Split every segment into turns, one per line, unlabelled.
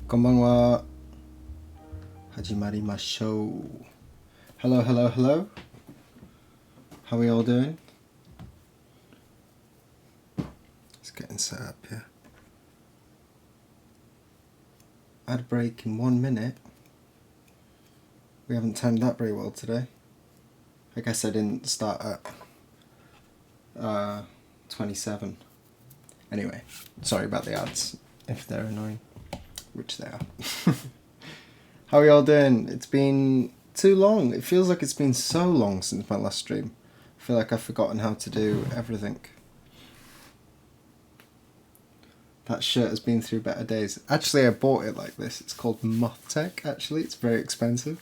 Konbanwa. Hajimarimashou. Hello, hello, hello. How are we all doing? Let's get set up here. Ad break in 1 minute. We haven't timed that very well today. I guess I didn't start at 27. Anyway, sorry about the ads if they're annoying, which they are. How are you all doing? It's been too long. It feels like it's been so long since my last stream. I feel like I've forgotten how to do everything. That shirt has been through better days. Actually, I bought it like this. It's called Moth Tech, actually. It's very expensive.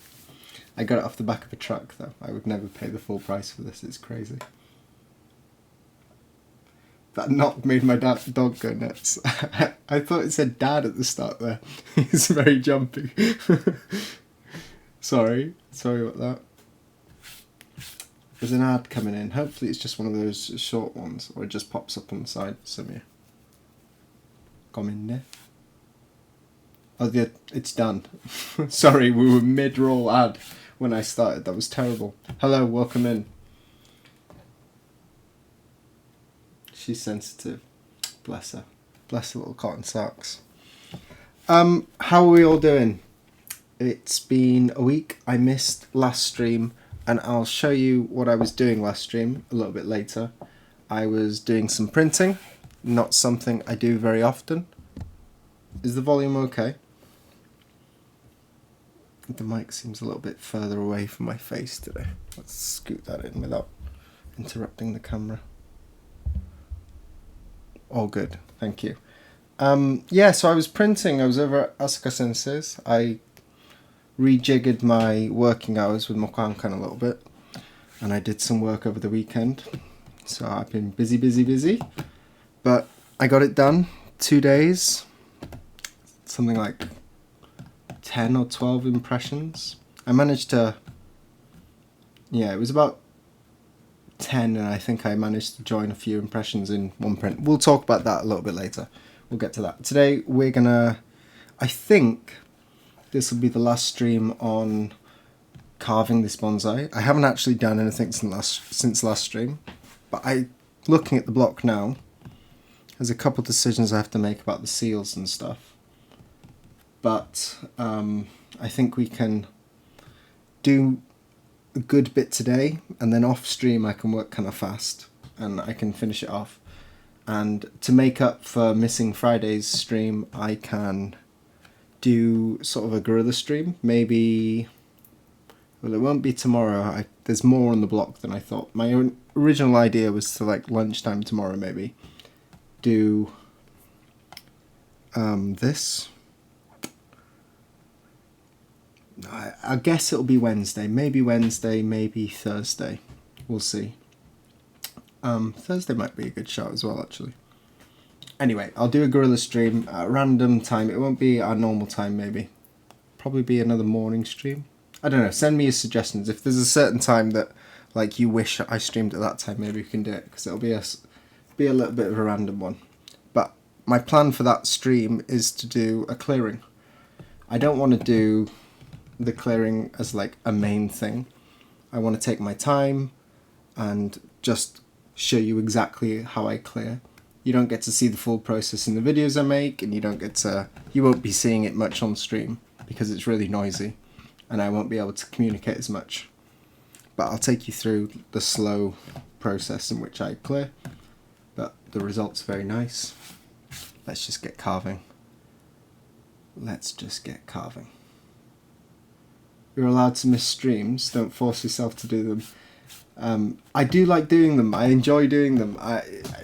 I got it off the back of a truck, though. I would never pay the full price for this. It's crazy. That knock made my dog go nuts. I thought it said dad at the start there. He's very jumpy. Sorry about that. There's an ad coming in. Hopefully it's just one of those short ones, or it just pops up on the side for some of you. Come in there. Oh, it's done. Sorry, we were mid-roll ad when I started. That was terrible. Hello, welcome in. She's sensitive. Bless her. Bless her little cotton socks. How are we all doing? It's been a week. I missed last stream, and I'll show you what I was doing last stream a little bit later. I was doing some printing, not something I do very often. Is the volume okay? The mic seems a little bit further away from my face today. Let's scoot that in without interrupting the camera. All good, thank you. Yeah, so I was printing. I was over at Asuka Sensei's. I rejiggered my working hours with Mokankan a little bit, and I did some work over the weekend. So I've been busy, but I got it done. 2 days, something like 10 or 12 impressions. I managed to, yeah, it was about 10, and I think I managed to join a few impressions in one print. We'll talk about that a little bit later. We'll get to that. Today we're gonna, I think this will be the last stream on carving this bonsai. I haven't actually done anything since last stream, but looking at the block now, there's a couple of decisions I have to make about the seals and stuff. But I think we can do a good bit today, and then off stream I can work kind of fast and I can finish it off. And to make up for missing Friday's stream, I can do sort of a guerrilla stream. Maybe, well, it won't be tomorrow. There's more on the block than I thought. My original idea was to, like, lunchtime tomorrow maybe do this. I guess it'll be Wednesday, maybe Thursday. We'll see. Thursday might be a good shot as well, actually. Anyway, I'll do a guerrilla stream at a random time. It won't be our normal time, maybe. Probably be another morning stream. I don't know. Send me your suggestions. If there's a certain time that, like, you wish I streamed at that time, maybe we can do it, because it'll be a little bit of a random one. But my plan for that stream is to do a clearing. I don't want to do the clearing as like a main thing. I want to take my time and just show you exactly how I clear. You don't get to see the full process in the videos I make, and you won't be seeing it much on stream because it's really noisy and I won't be able to communicate as much. But I'll take you through the slow process in which I clear. But the result's very nice. Let's just get carving. You're allowed to miss streams, don't force yourself to do them. I do like doing them, I enjoy doing them.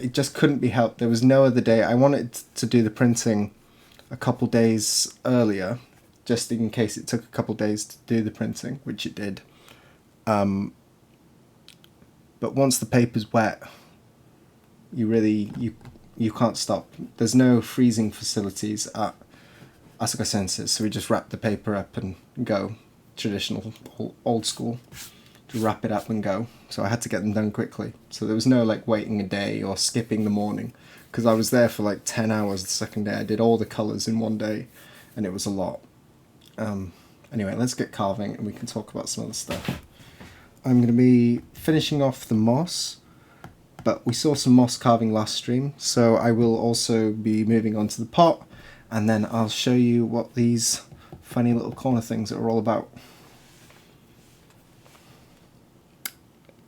It just couldn't be helped. There was no other day. I wanted to do the printing a couple days earlier, just in case it took a couple days to do the printing, which it did. But once the paper's wet, you can't stop. There's no freezing facilities at Asuka Senses, so we just wrap the paper up and go. Traditional, old school, to wrap it up and go. So I had to get them done quickly. So there was no like waiting a day or skipping the morning, because I was there for like 10 hours the second day. I did all the colours in one day, and it was a lot. Anyway, let's get carving and we can talk about some other stuff. I'm going to be finishing off the moss, but we saw some moss carving last stream, so I will also be moving on to the pot, and then I'll show you what these funny little corner things are all about.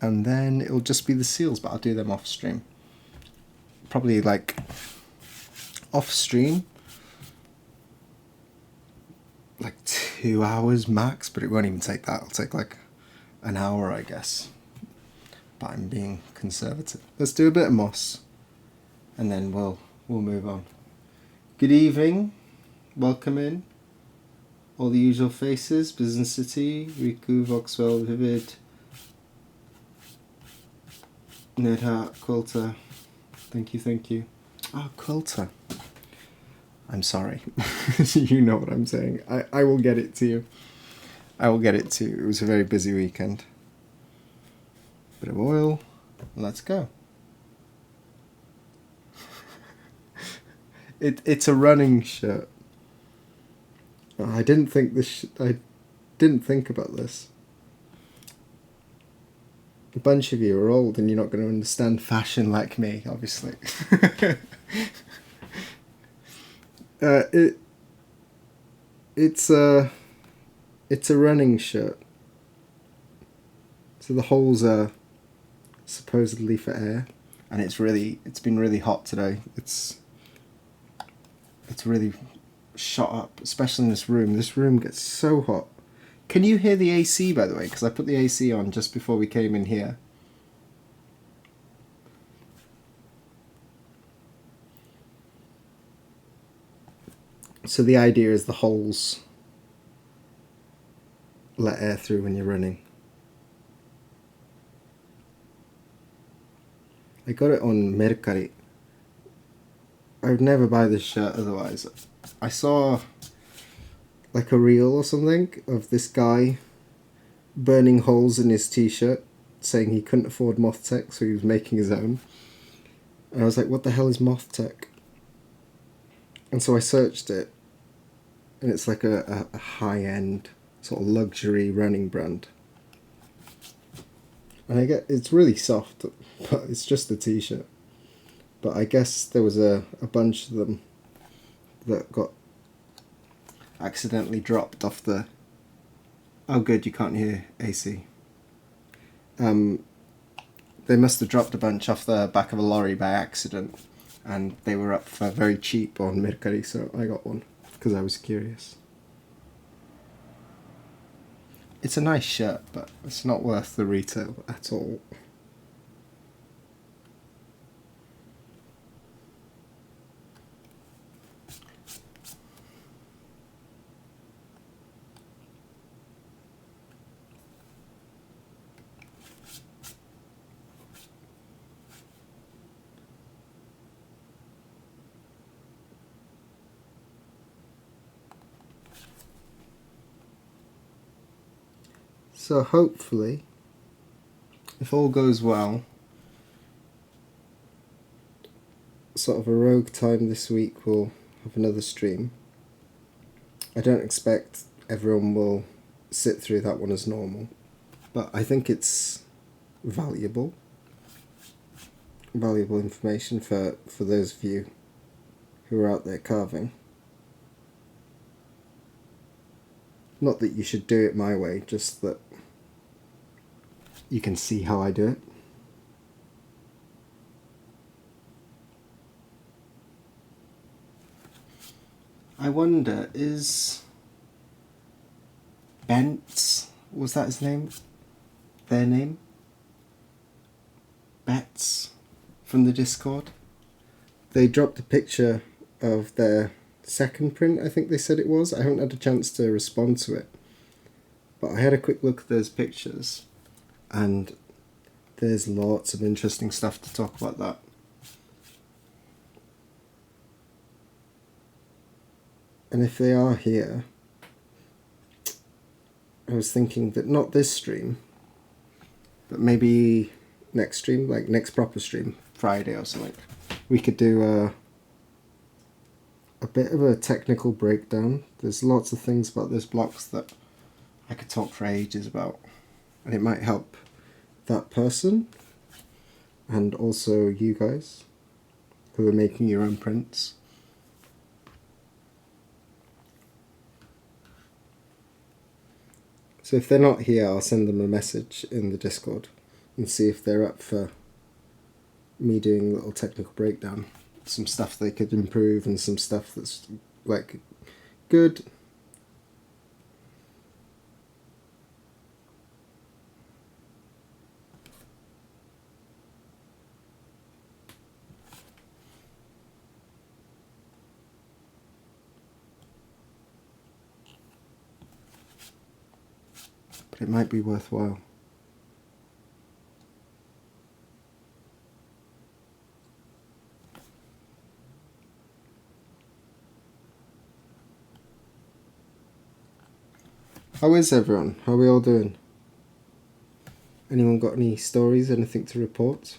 And then it'll just be the seals, but I'll do them off stream. Probably like off stream, like 2 hours max, but it won't even take that. It'll take like an hour, I guess. But I'm being conservative. Let's do a bit of moss, and then we'll move on. Good evening, welcome in. All the usual faces: Business City, Riku, Voxwell, Vivid, Nerdheart, Quilter. Thank you. Ah, Quilter. I'm sorry. You know what I'm saying. I will get it to you. It was a very busy weekend. Bit of oil. Let's go. It's a running shirt. I didn't think about this. A bunch of you are old and you're not going to understand fashion like me, obviously. It's a running shirt. So the holes are supposedly for air, and it's been really hot today. It's really shot up, especially in this room. This room gets so hot. Can you hear the AC, by the way? Because I put the AC on just before we came in here. So the idea is the holes let air through when you're running. I got it on Mercari. I would never buy this shirt otherwise. I saw like a reel or something of this guy burning holes in his t-shirt, saying he couldn't afford Moth Tech, so he was making his own. And I was like, what the hell is Moth Tech? And so I searched it, and it's like a high-end sort of luxury running brand. And it's really soft, but it's just a t-shirt. But I guess there was a bunch of them that got accidentally dropped off the... Oh good, you can't hear AC. They must have dropped a bunch off the back of a lorry by accident, and they were up for very cheap on Mercari, so I got one because I was curious. It's a nice shirt, but it's not worth the retail at all. So hopefully, if all goes well, sort of a rogue time this week, we'll have another stream. I don't expect everyone will sit through that one as normal, but I think it's valuable information for those of you who are out there carving. Not that you should do it my way, just that you can see how I do it. I wonder, is Bents, was that his name? Their name? Bets from the Discord? They dropped a picture of their second print, I think they said it was. I haven't had a chance to respond to it. But I had a quick look at those pictures, and there's lots of interesting stuff to talk about that. And if they are here, I was thinking that not this stream, but maybe next stream, like next proper stream, Friday or something, we could do a bit of a technical breakdown. There's lots of things about those blocks that I could talk for ages about, and it might help that person and also you guys who are making your own prints. So if they're not here, I'll send them a message in the Discord and see if they're up for me doing a little technical breakdown. Some stuff they could improve and some stuff that's like good. But it might be worthwhile. How is everyone? How are we all doing? Anyone got any stories, anything to report?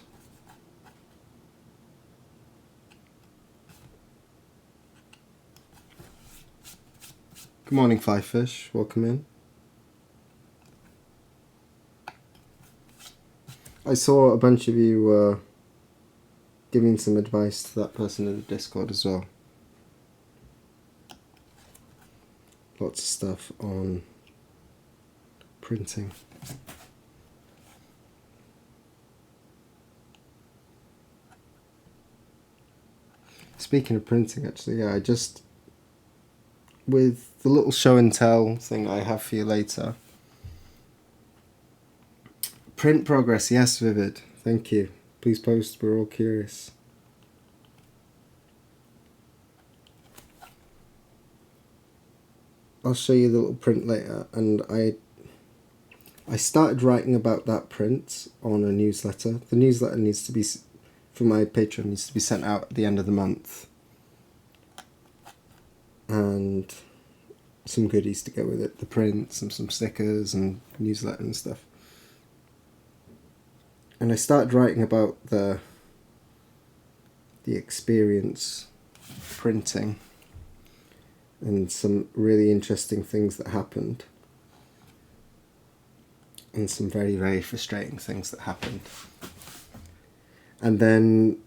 Good morning, Flyfish. Welcome in. I saw a bunch of you giving some advice to that person in the Discord as well. Lots of stuff on printing. Speaking of printing, actually, yeah, I just, with the little show and tell thing I have for you later. Print progress, yes, Vivid. Thank you. Please post, we're all curious. I'll show you the little print later, and I started writing about that print on a newsletter. The newsletter needs to be, for my Patreon, needs to be sent out at the end of the month. And some goodies to go with it. The prints and some stickers and newsletter and stuff. And I started writing about the experience printing and some really interesting things that happened. And some very, very frustrating things that happened. And then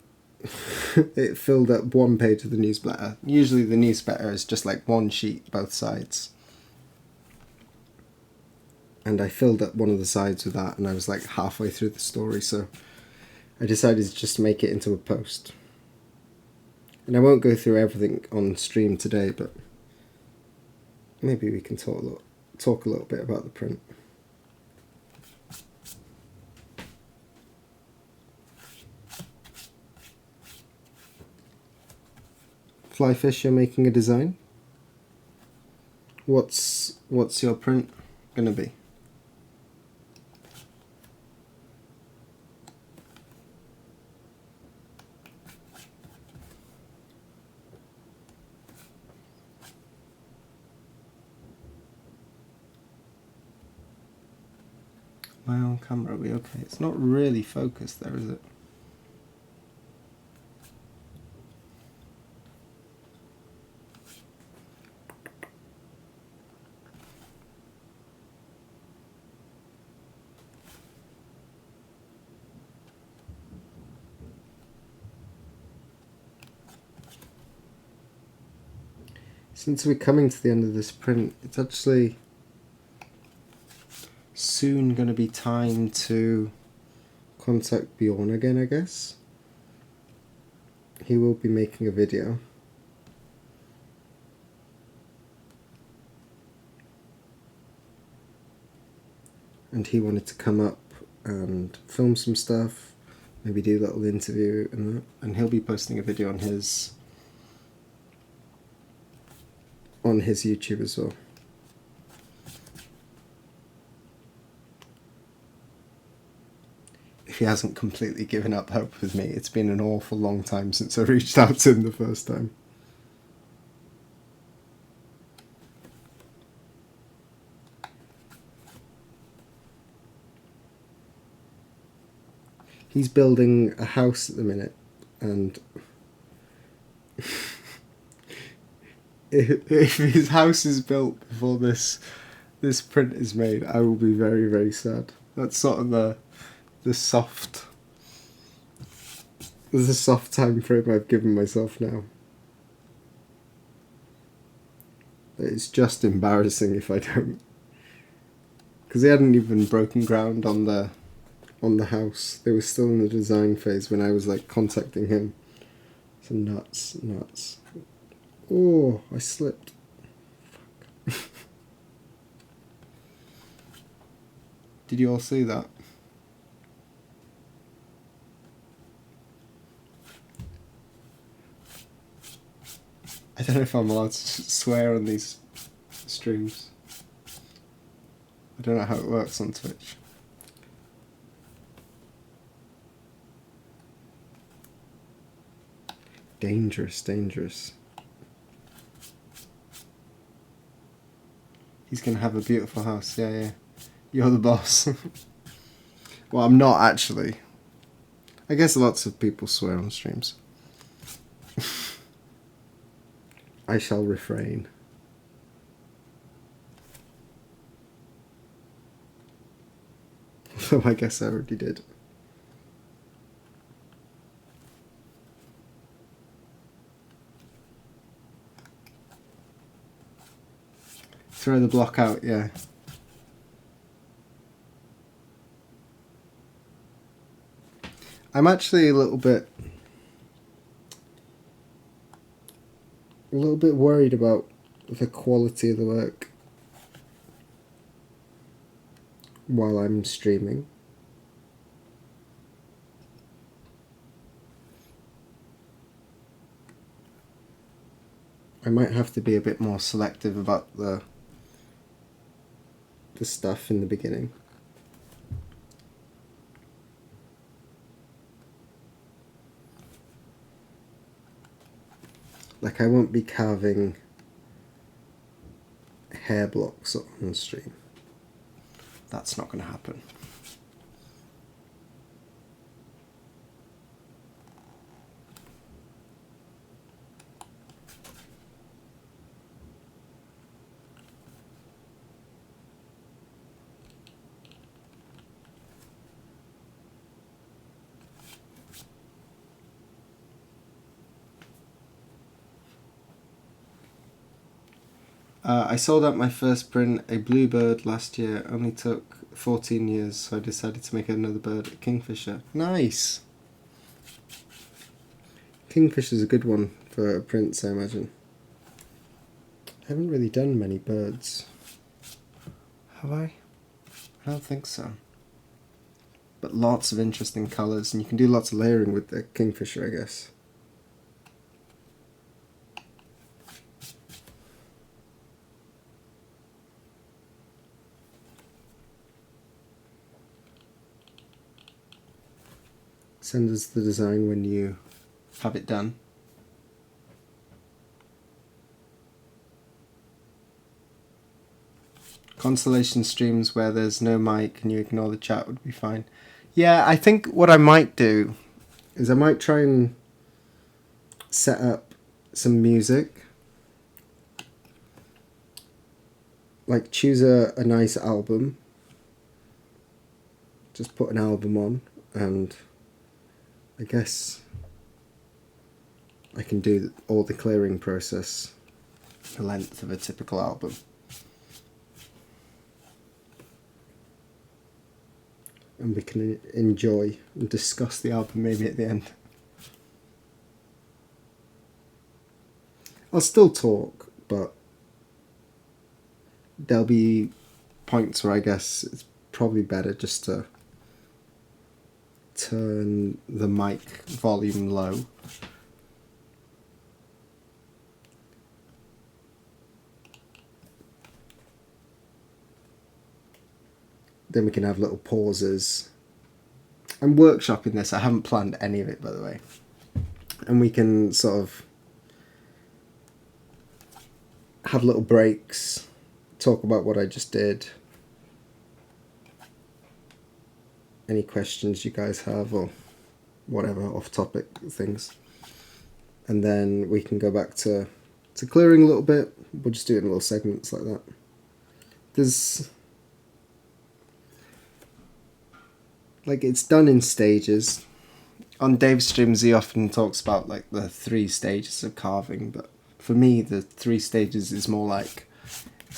it filled up one page of the newsletter. Usually the newsletter is just like one sheet, both sides. And I filled up one of the sides with that, and I was like halfway through the story, so I decided to just make it into a post. And I won't go through everything on stream today, but maybe we can talk a little bit about the print. Flyfish, you're making a design? What's your print gonna be? My own camera will be okay. It's not really focused there, is it? Since we're coming to the end of this print, it's actually soon going to be time to contact Bjorn again, I guess. He will be making a video. And he wanted to come up and film some stuff, maybe do a little interview and that. And he'll be posting a video on his YouTube as well. If he hasn't completely given up hope with me, it's been an awful long time since I reached out to him the first time. He's building a house at the minute, and if his house is built before this print is made, I will be very, very sad. That's sort of the soft time frame I've given myself now. It's just embarrassing if I don't, because they hadn't even broken ground on the house. They were still in the design phase when I was like contacting him. So nuts. Oh, I slipped. Fuck. Did you all see that? I don't know if I'm allowed to swear on these streams. I don't know how it works on Twitch. Dangerous. He's gonna have a beautiful house, yeah. You're the boss. Well, I'm not actually. I guess lots of people swear on streams. I shall refrain. So I guess I already did. Throw the block out, yeah. I'm actually a little bit worried about the quality of the work while I'm streaming. I might have to be a bit more selective about the stuff in the beginning. Like, I won't be carving hair blocks on stream. That's not going to happen. I sold out my first print, a bluebird, last year. Only took 14 years, so I decided to make another bird, a kingfisher. Nice! Kingfisher's a good one for a prints, I imagine. I haven't really done many birds. Have I? I don't think so. But lots of interesting colours, and you can do lots of layering with the kingfisher, I guess. Send us the design when you have it done. Constellation streams where there's no mic and you ignore the chat would be fine. Yeah, I think what I might do is I might try and set up some music. Like, choose a nice album. Just put an album on, and I guess I can do all the clearing process the length of a typical album. And we can enjoy and discuss the album maybe at the end. I'll still talk, but there'll be points where I guess it's probably better just to turn the mic volume low. Then we can have little pauses. I'm workshopping this. I haven't planned any of it, by the way. And we can sort of have little breaks, talk about what I just did. Any questions you guys have or whatever off-topic things. And then we can go back to clearing a little bit. We'll just do it in little segments like that. There's... like, it's done in stages. On Dave's streams, he often talks about, like, the 3 stages of carving, but for me, the 3 stages is more like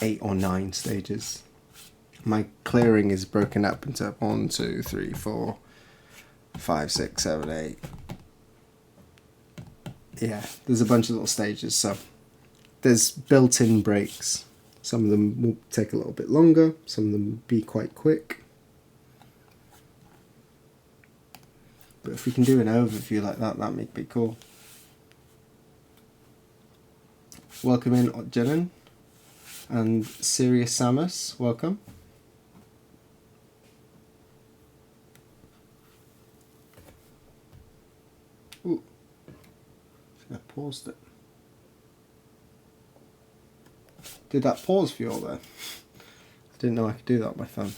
8 or 9 stages. My clearing is broken up into 1, 2, 3, 4, 5, 6, 7, 8. Yeah, there's a bunch of little stages, so there's built-in breaks. Some of them will take a little bit longer, some of them will be quite quick. But if we can do an overview like that, that might be cool. Welcome in, Jenin. And Sirius Samus, welcome. Ooh, I think I paused it. Did that pause for you all there? I didn't know I could do that on my phone.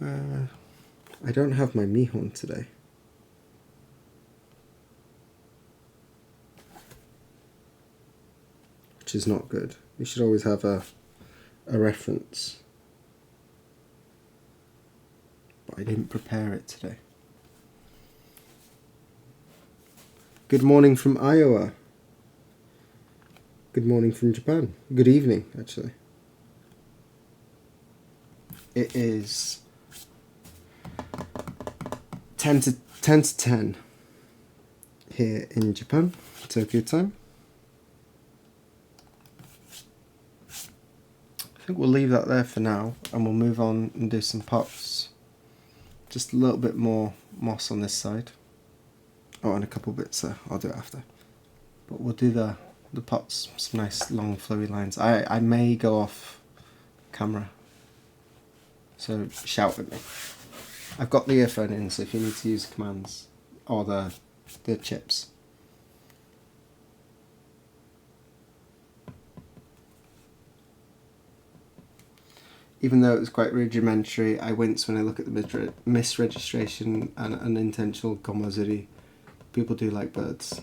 I don't have my Mihon today. Which is not good. You should always have a reference. But I didn't prepare it today. Good morning from Iowa. Good morning from Japan. Good evening, actually. It is 10 to 10 here in Japan, Tokyo time. I think we'll leave that there for now and we'll move on and do some pots. Just a little bit more moss on this side. Oh, and a couple bits there. I'll do it after. But we'll do the pots, some nice long flowy lines. I may go off camera, so shout at me. I've got the earphone in, so if you need to use commands or the chips. Even though it was quite rudimentary, I wince when I look at the misregistration and unintentional komazuri. People do like birds.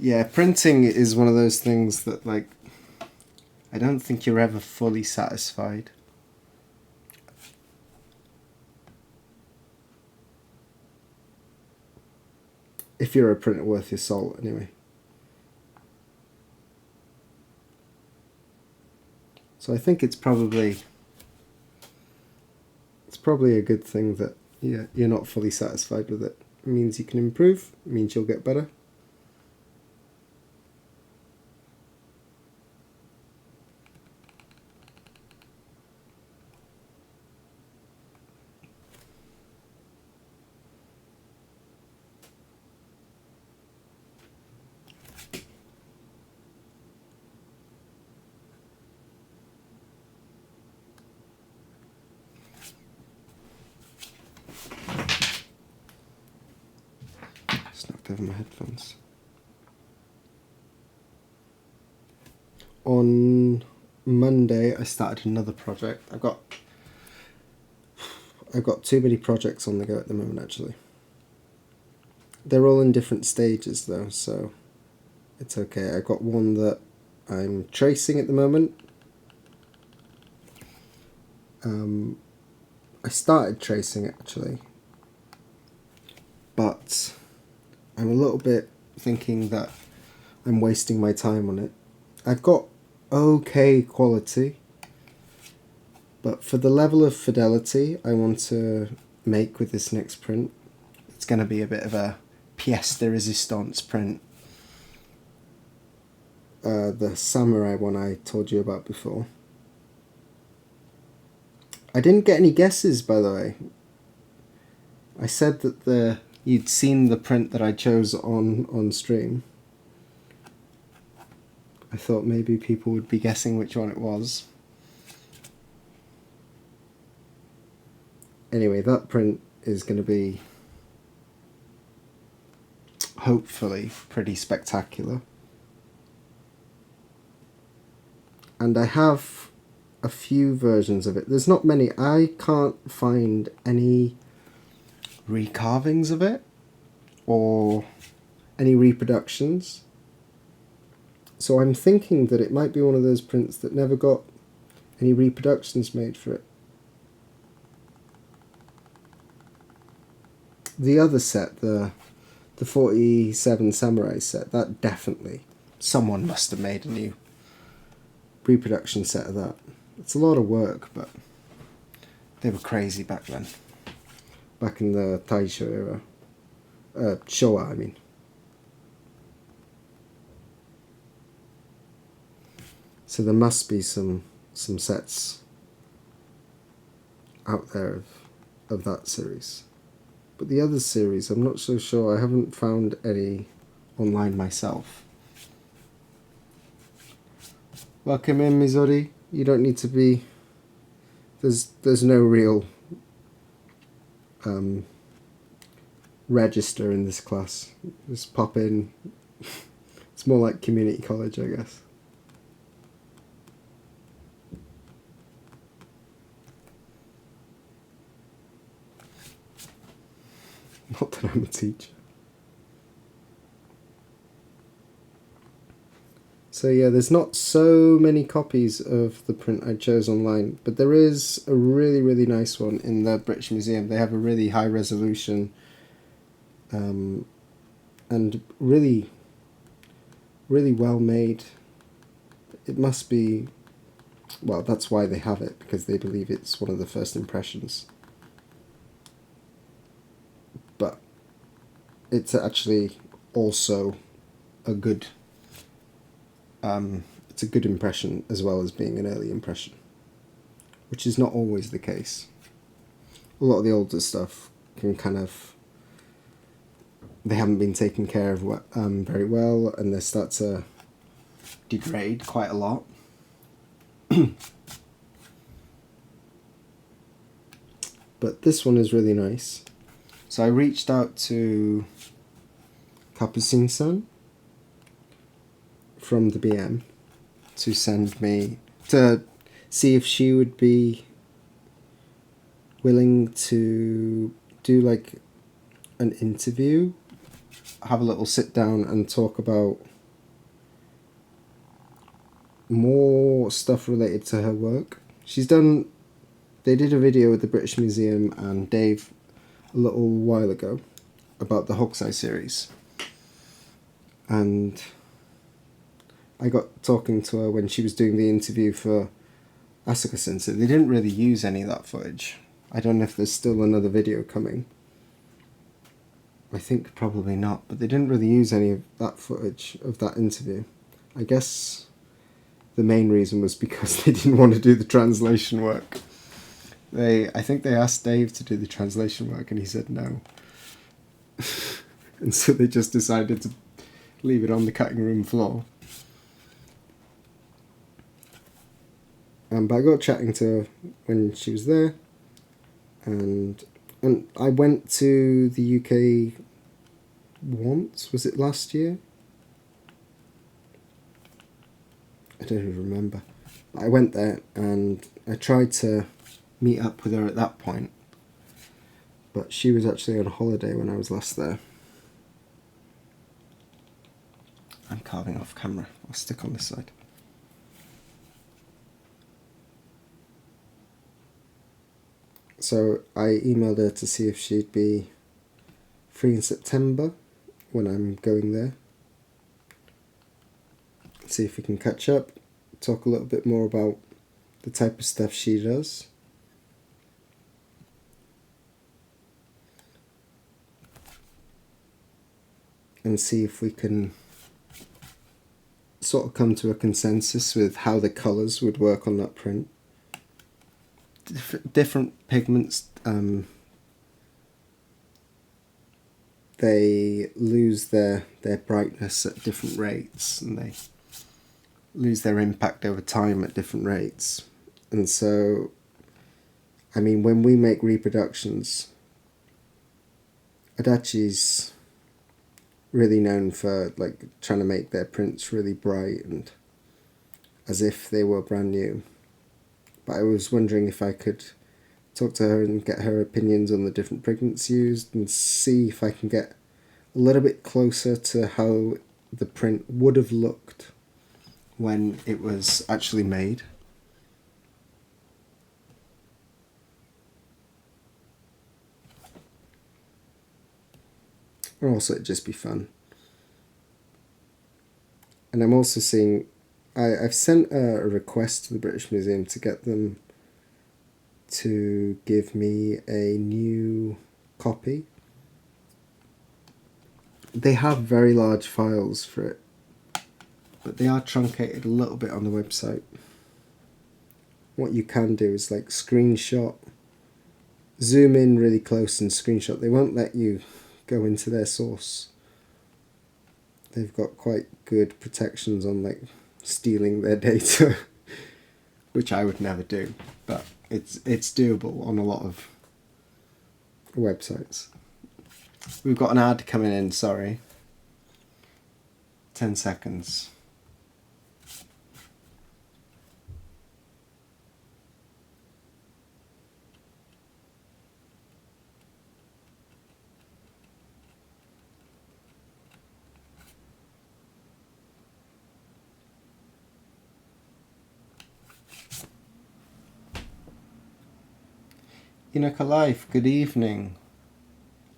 Yeah, printing is one of those things that, like, I don't think you're ever fully satisfied. If you're a printer worth your salt, anyway. So I think it's probably a good thing that you're not fully satisfied with it. It means you can improve, it means you'll get better. Over my headphones. On Monday I started another project. I've got too many projects on the go at the moment, actually. They're all in different stages though, so it's okay. I've got one that I'm tracing at the moment. I started tracing actually, but I'm a little bit thinking that I'm wasting my time on it. I've got okay quality, but for the level of fidelity I want to make with this next print, it's going to be a bit of a pièce de résistance print. The samurai one I told you about before. I didn't get any guesses, by the way. I said that you'd seen the print that I chose on stream. I thought maybe people would be guessing which one it was. Anyway, that print is going to be hopefully pretty spectacular. And I have a few versions of it. There's not many. I can't find any recarvings of it or any reproductions. So I'm thinking that it might be one of those prints that never got any reproductions made for it. The other set, the 47 Samurai set, that definitely, someone must have made a new reproduction set of that. It's a lot of work, but they were crazy back then. Back in the Taisho era. Showa, I mean. So there must be some sets out there of that series. But the other series, I'm not so sure. I haven't found any online myself. Welcome in, Mizori. You don't need to be... There's no real register in this class. Just pop in. It's more like community college, I guess. Not that I'm a teacher. So yeah, there's not so many copies of the print I chose online, but there is a really, really nice one in the British Museum. They have a really high resolution and really, really well made. It must be, well, that's why they have it, because they believe it's one of the first impressions. But it's actually also a good it's a good impression as well as being an early impression, which is not always the case. A lot of the older stuff can kind of, they haven't been taken care of very well, and they start to degrade quite a lot. But this one is really nice. So I reached out to Capucine-san from the BM to send me, to see if she would be willing to do like an interview, have a little sit down and talk about more stuff related to her work. They did a video with the British Museum and Dave a little while ago about the Hokusai series, and I got talking to her when she was doing the interview for Asuka Sensei. They didn't really use any of that footage. I don't know if there's still another video coming. I think probably not, but they didn't really use any of that footage of that interview. I guess the main reason was because they didn't want to do the translation work. I think they asked Dave to do the translation work and he said no. And so they just decided to leave it on the cutting room floor. But I got chatting to her when she was there, and I went to the UK once. Was it last year? I don't even remember. I went there and I tried to meet up with her at that point, but she was actually on holiday when I was last there. I'm carving off camera. I'll stick on this side. So I emailed her to see if she'd be free in September, when I'm going there. See if we can catch up, talk a little bit more about the type of stuff she does. And see if we can sort of come to a consensus with how the colours would work on that print. Different pigments, they lose their brightness at different rates, and they lose their impact over time at different rates. And so, I mean, when we make reproductions, Adachi's really known for like trying to make their prints really bright and as if they were brand new. But I was wondering if I could talk to her and get her opinions on the different pigments used and see if I can get a little bit closer to how the print would have looked when it was actually made. Or also it'd just be fun. And I'm also seeing, I've sent a request to the British Museum to get them to give me a new copy. They have very large files for it, but they are truncated a little bit on the website. What you can do is like screenshot, zoom in really close and screenshot. They won't let you go into their source. They've got quite good protections on like stealing their data, which I would never do, but it's doable on a lot of websites. We've got an ad coming in, sorry. 10 seconds. Inaka Life, good evening.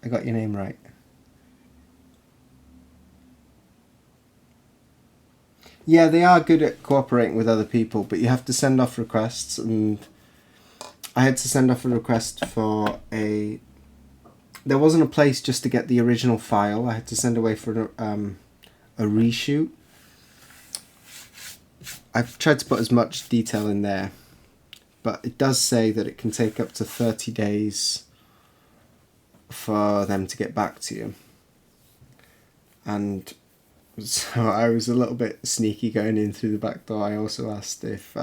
I got your name right. Yeah, they are good at cooperating with other people, but you have to send off requests, and I had to send off a request for a... There wasn't a place just to get the original file. I had to send away for a reshoot. I've tried to put as much detail in there, but it does say that it can take up to 30 days for them to get back to you. And so I was a little bit sneaky going in through the back door. I also asked if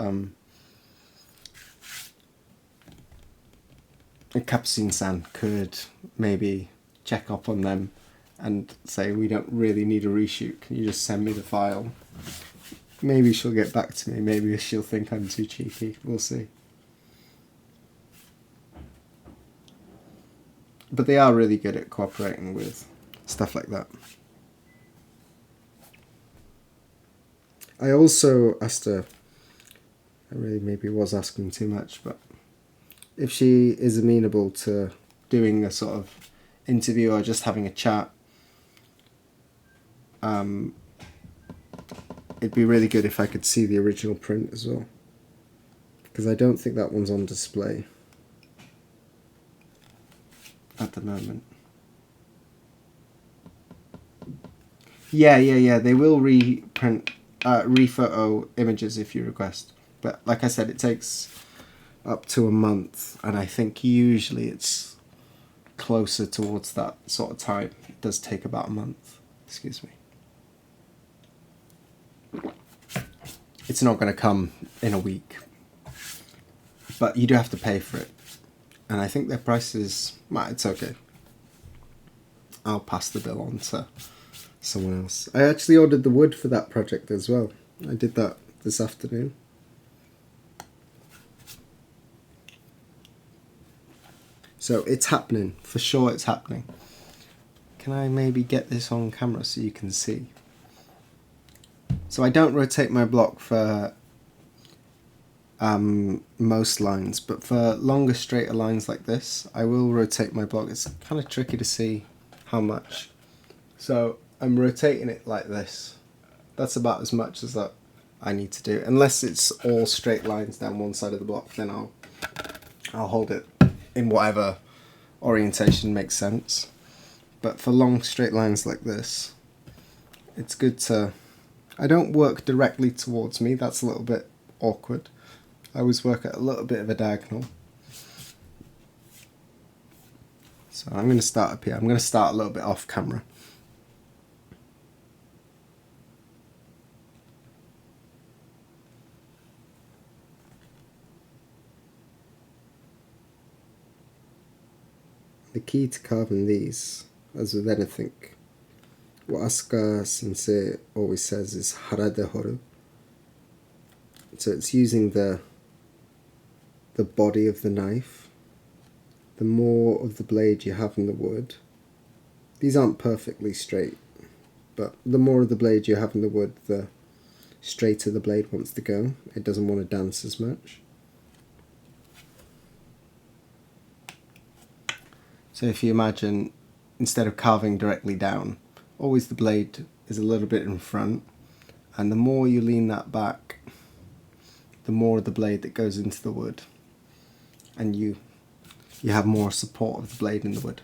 Capucine-san could maybe check up on them and say, we don't really need a reshoot, can you just send me the file? Maybe she'll get back to me, maybe she'll think I'm too cheeky, we'll see. But they are really good at cooperating with stuff like that. I also asked her, I really maybe was asking too much, but if she is amenable to doing a sort of interview or just having a chat, it'd be really good if I could see the original print as well, because I don't think that one's on display at the moment. Yeah, they will reprint, rephoto images if you request, but like I said, it takes up to a month, and I think usually it's closer towards that sort of time. It does take about a month. Excuse me. It's not going to come in a week, but you do have to pay for it, and I think their price is, well, it's okay. I'll pass the bill on to someone else. I actually ordered the wood for that project as well. I did that this afternoon. So it's happening, for sure it's happening. Can I maybe get this on camera so you can see? So I don't rotate my block for most lines, but for longer straighter lines like this, I will rotate my block. It's kind of tricky to see how much. So I'm rotating it like this. That's about as much as that I need to do. Unless it's all straight lines down one side of the block, then I'll hold it in whatever orientation makes sense. But for long straight lines like this, it's good to... I don't work directly towards me, that's a little bit awkward. I always work at a little bit of a diagonal. So I'm going to start up here. I'm going to start a little bit off camera. The key to carving these, as with anything, what Asuka Sensei always says is hara de horu. So it's using the body of the knife. The more of the blade you have in the wood, these aren't perfectly straight, but the more of the blade you have in the wood, the straighter the blade wants to go. It doesn't want to dance as much. So if you imagine, instead of carving directly down, always the blade is a little bit in front, and the more you lean that back, the more of the blade that goes into the wood, and you have more support of the blade in the wood.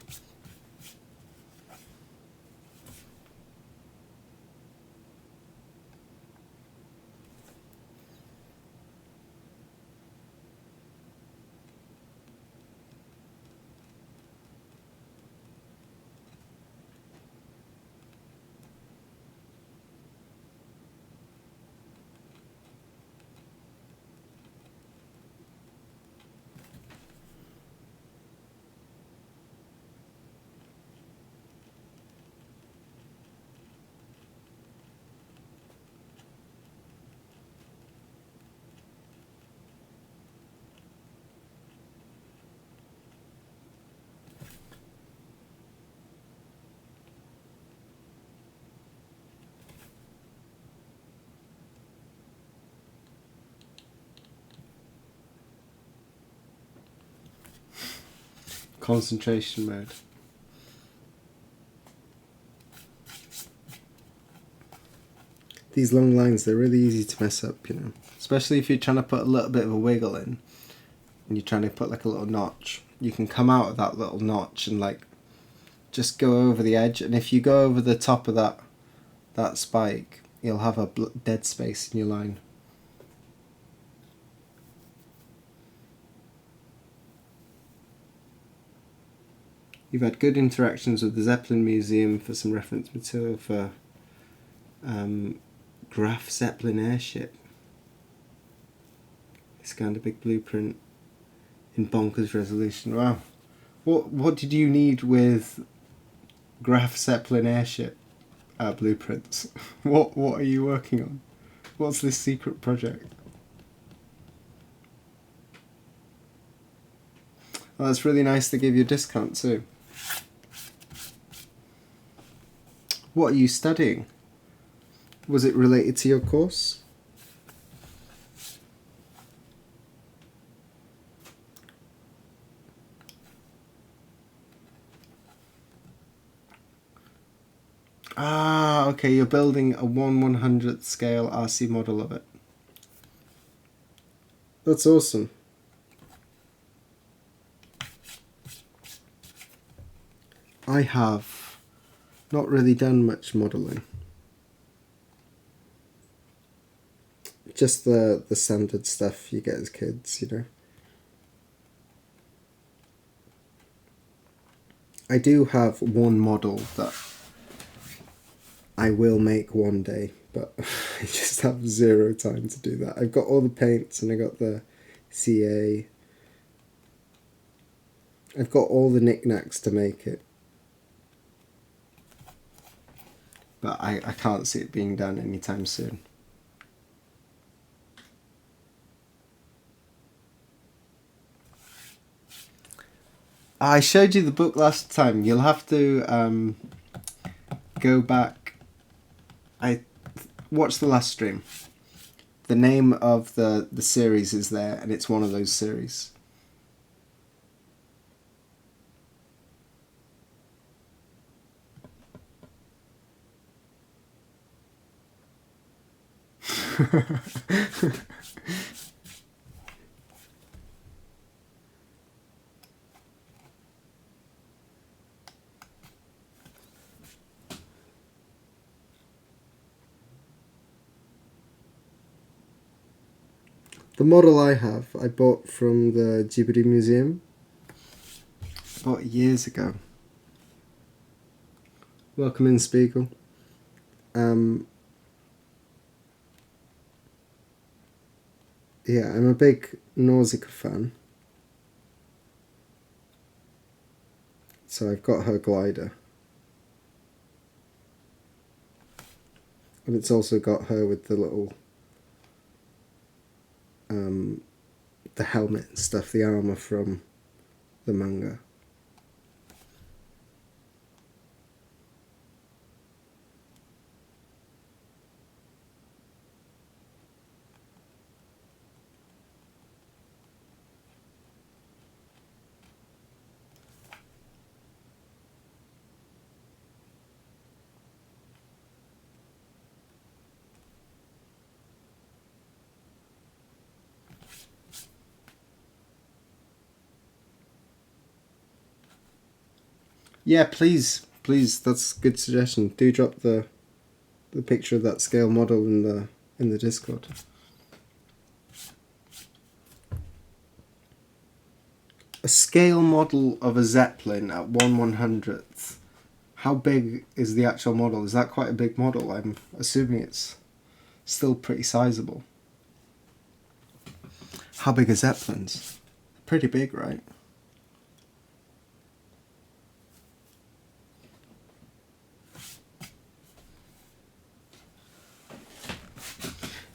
Concentration mode. These long lines, they're really easy to mess up, you know. Especially if you're trying to put a little bit of a wiggle in, and you're trying to put like a little notch. You can come out of that little notch and like just go over the edge, and if you go over the top of that spike, you'll have a dead space in your line. You've had good interactions with the Zeppelin Museum for some reference material for Graf Zeppelin airship. It's kind of big blueprint in bonkers resolution. Wow. What did you need with Graf Zeppelin airship blueprints? What are you working on? What's this secret project? Oh, that's really nice to give you a discount too. What are you studying? Was it related to your course? Ah, okay, you're building a 1/100th scale RC model of it. That's awesome. I have not really done much modelling. Just the standard stuff you get as kids, you know. I do have one model that I will make one day, but I just have zero time to do that. I've got all the paints and I got the CA. I've got all the knickknacks to make it. But I can't see it being done anytime soon. I showed you the book last time. You'll have to go back. I watched the last stream. The name of the series is there, and it's one of those series. The model I have, I bought from the Ghibli Museum. Bought years ago. Welcome in, Spiegel. Yeah, I'm a big Nausicaa fan. So I've got her glider. And it's also got her with the little the helmet and stuff, the armour from the manga. Yeah, please, that's a good suggestion. Do drop the picture of that scale model in the Discord. A scale model of a Zeppelin at 1/100th. How big is the actual model? Is that quite a big model? I'm assuming it's still pretty sizable. How big are Zeppelins? Pretty big, right?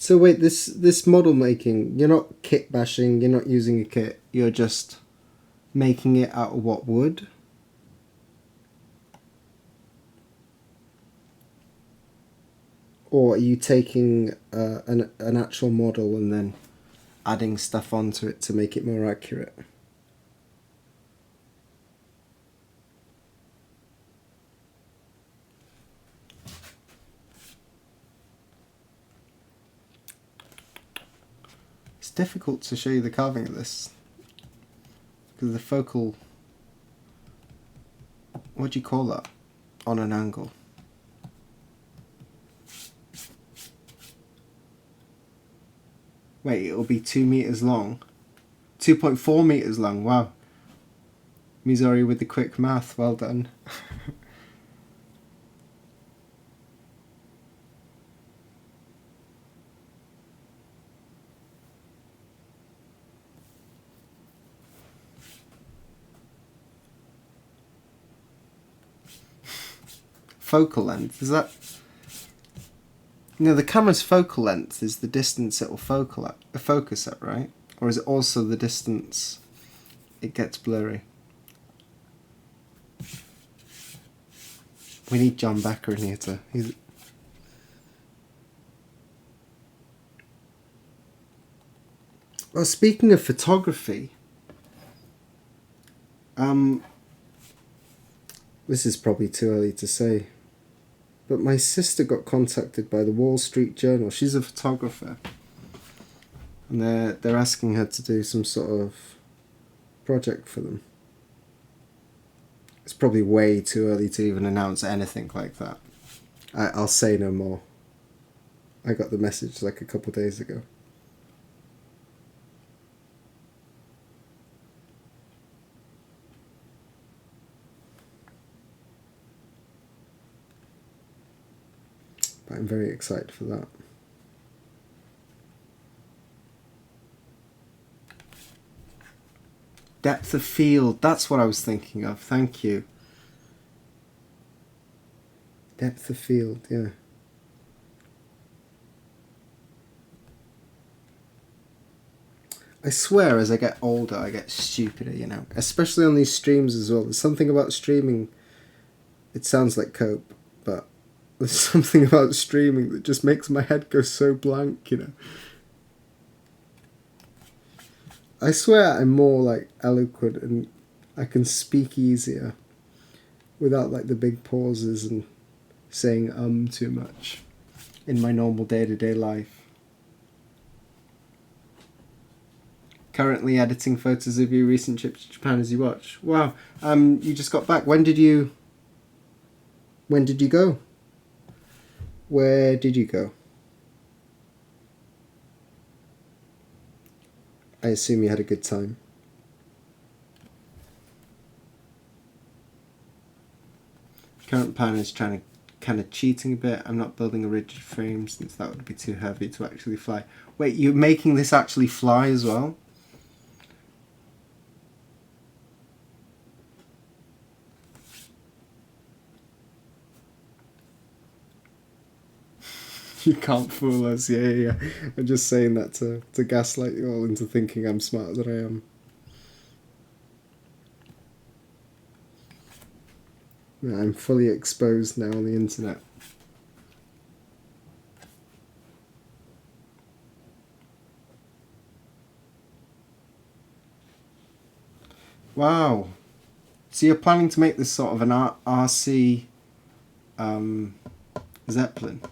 So wait, this model making, you're not kit bashing, you're not using a kit, you're just making it out of what, wood? Or are you taking an actual model and then adding stuff onto it to make it more accurate? It's difficult to show you the carving of this because the focal, what do you call that, on an angle? Wait, it'll be 2 meters long. 2.4 meters long, wow. Missouri with the quick math, well done. Focal length, is that... No, the camera's focal length is the distance it will focus at, right? Or is it also the distance it gets blurry? We need John Becker in here to... Well, speaking of photography, this is probably too early to say, but my sister got contacted by the Wall Street Journal. She's a photographer, and they're asking her to do some sort of project for them. It's probably way too early to even announce anything like that. I'll say no more. I got the message like a couple days ago. But I'm very excited for that. Depth of field, that's what I was thinking of, thank you. Depth of field, yeah. I swear as I get older I get stupider, you know. Especially on these streams as well. There's something about streaming, it sounds like cope, but there's something about streaming that just makes my head go so blank, you know. I swear I'm more like eloquent and I can speak easier without like the big pauses and saying too much in my normal day-to-day life. Currently editing photos of your recent trip to Japan as you watch. Wow. You just got back. When did you go? Where did you go? I assume you had a good time. Current plan is trying to kind of cheating a bit. I'm not building a rigid frame since that would be too heavy to actually fly. Wait, you're making this actually fly as well? You can't fool us. Yeah. I'm just saying that to gaslight you all into thinking I'm smarter than I am. Yeah, I'm fully exposed now on the internet. Wow. So you're planning to make this sort of an RC Zeppelin?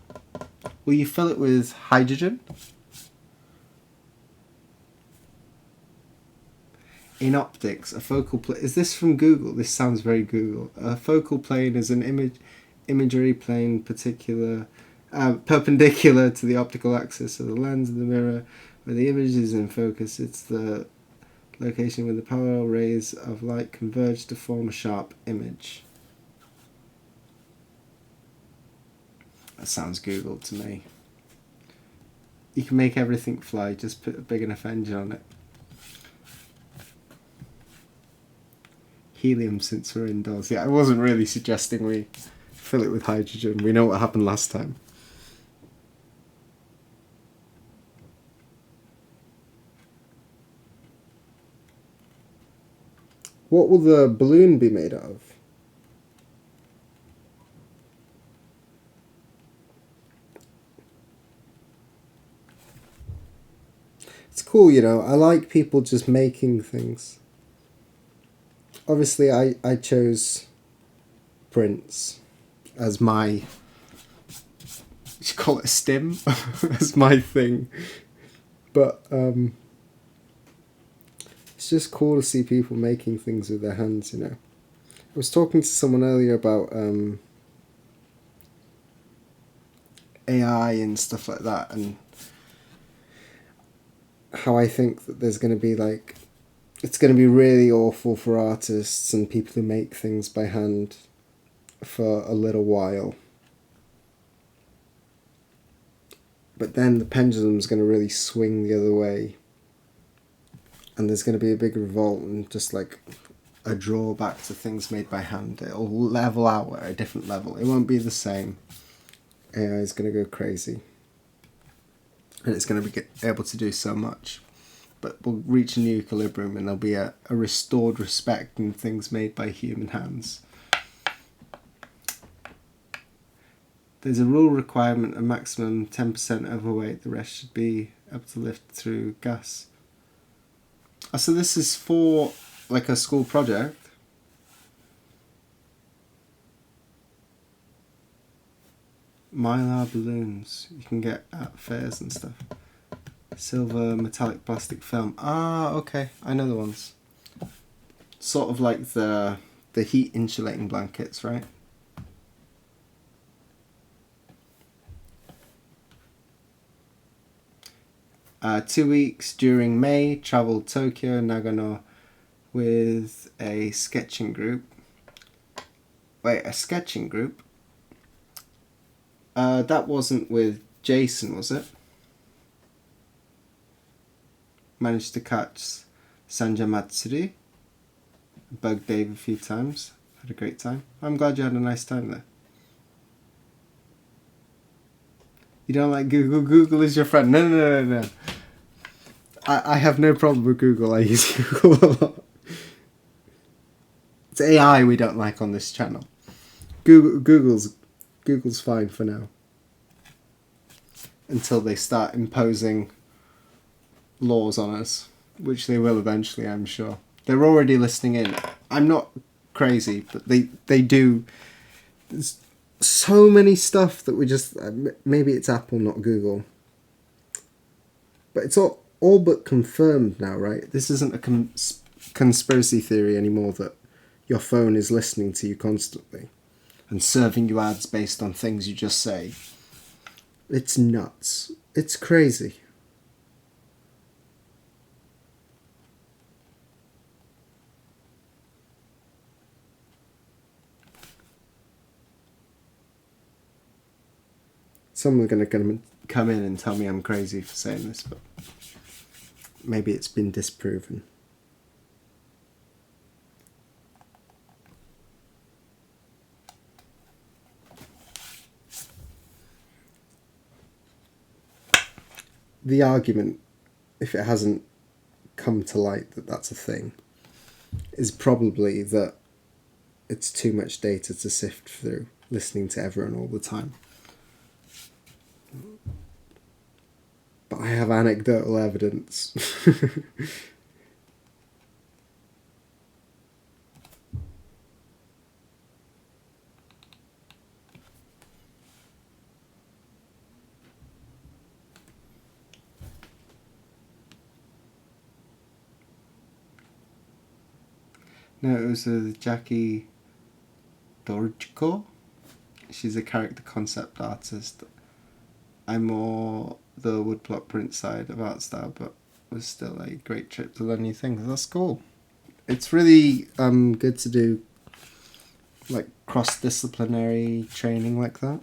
Will you fill it with hydrogen? In optics, a focal plane... Is this from Google? This sounds very Google. A focal plane is an imagery plane perpendicular to the optical axis of the lens of the mirror. Where the image is in focus, it's the location where the parallel rays of light converge to form a sharp image. That sounds Google to me. You can make everything fly, just put a big enough engine on it. Helium since we're indoors. Yeah, I wasn't really suggesting we fill it with hydrogen. We know what happened last time. What will the balloon be made of? It's cool, you know. I like people just making things. Obviously, I chose Prince as my... You should call it a stim? As my thing. But, it's just cool to see people making things with their hands, you know. I was talking to someone earlier about AI and stuff like that, and how I think that there's going to be like... It's going to be really awful for artists and people who make things by hand for a little while. But then the pendulum's going to really swing the other way. And there's going to be a big revolt and just like a drawback to things made by hand. It'll level out at a different level. It won't be the same. AI is going to go crazy. And it's going to be able to do so much. But we'll reach a new equilibrium and there'll be a restored respect in things made by human hands. There's a rule requirement, a maximum 10% overweight. The rest should be able to lift through gas. Oh, so this is for like a school project. Mylar balloons you can get at fairs and stuff. Silver metallic plastic film. Ah, okay. I know the ones. Sort of like the heat insulating blankets, right? 2 weeks during May, travelled Tokyo, Nagano with a sketching group. Wait, a sketching group? That wasn't with Jason, was it? Managed to catch Sanja Matsuri. Bugged Dave a few times. Had a great time. I'm glad you had a nice time there. You don't like Google? Google is your friend. No. I have no problem with Google. I use Google a lot. It's AI we don't like on this channel. Google's fine for now. Until they start imposing laws on us, which they will eventually, I'm sure. They're already listening in. I'm not crazy, but they do. There's so many stuff that we just... maybe it's Apple, not Google. But it's all... all but confirmed now, right? This isn't a conspiracy theory anymore that your phone is listening to you constantly and serving you ads based on things you just say. It's nuts. It's crazy. Someone's going to come in and tell me I'm crazy for saying this, but maybe it's been disproven. The argument, if it hasn't come to light that that's a thing, is probably that it's too much data to sift through, listening to everyone all the time. But I have anecdotal evidence. No, it was Jackie Dorjko. She's a character concept artist. I'm more the woodblock print side of art style, but it was still a great trip to learn new things. That's cool. It's really good to do like cross-disciplinary training like that.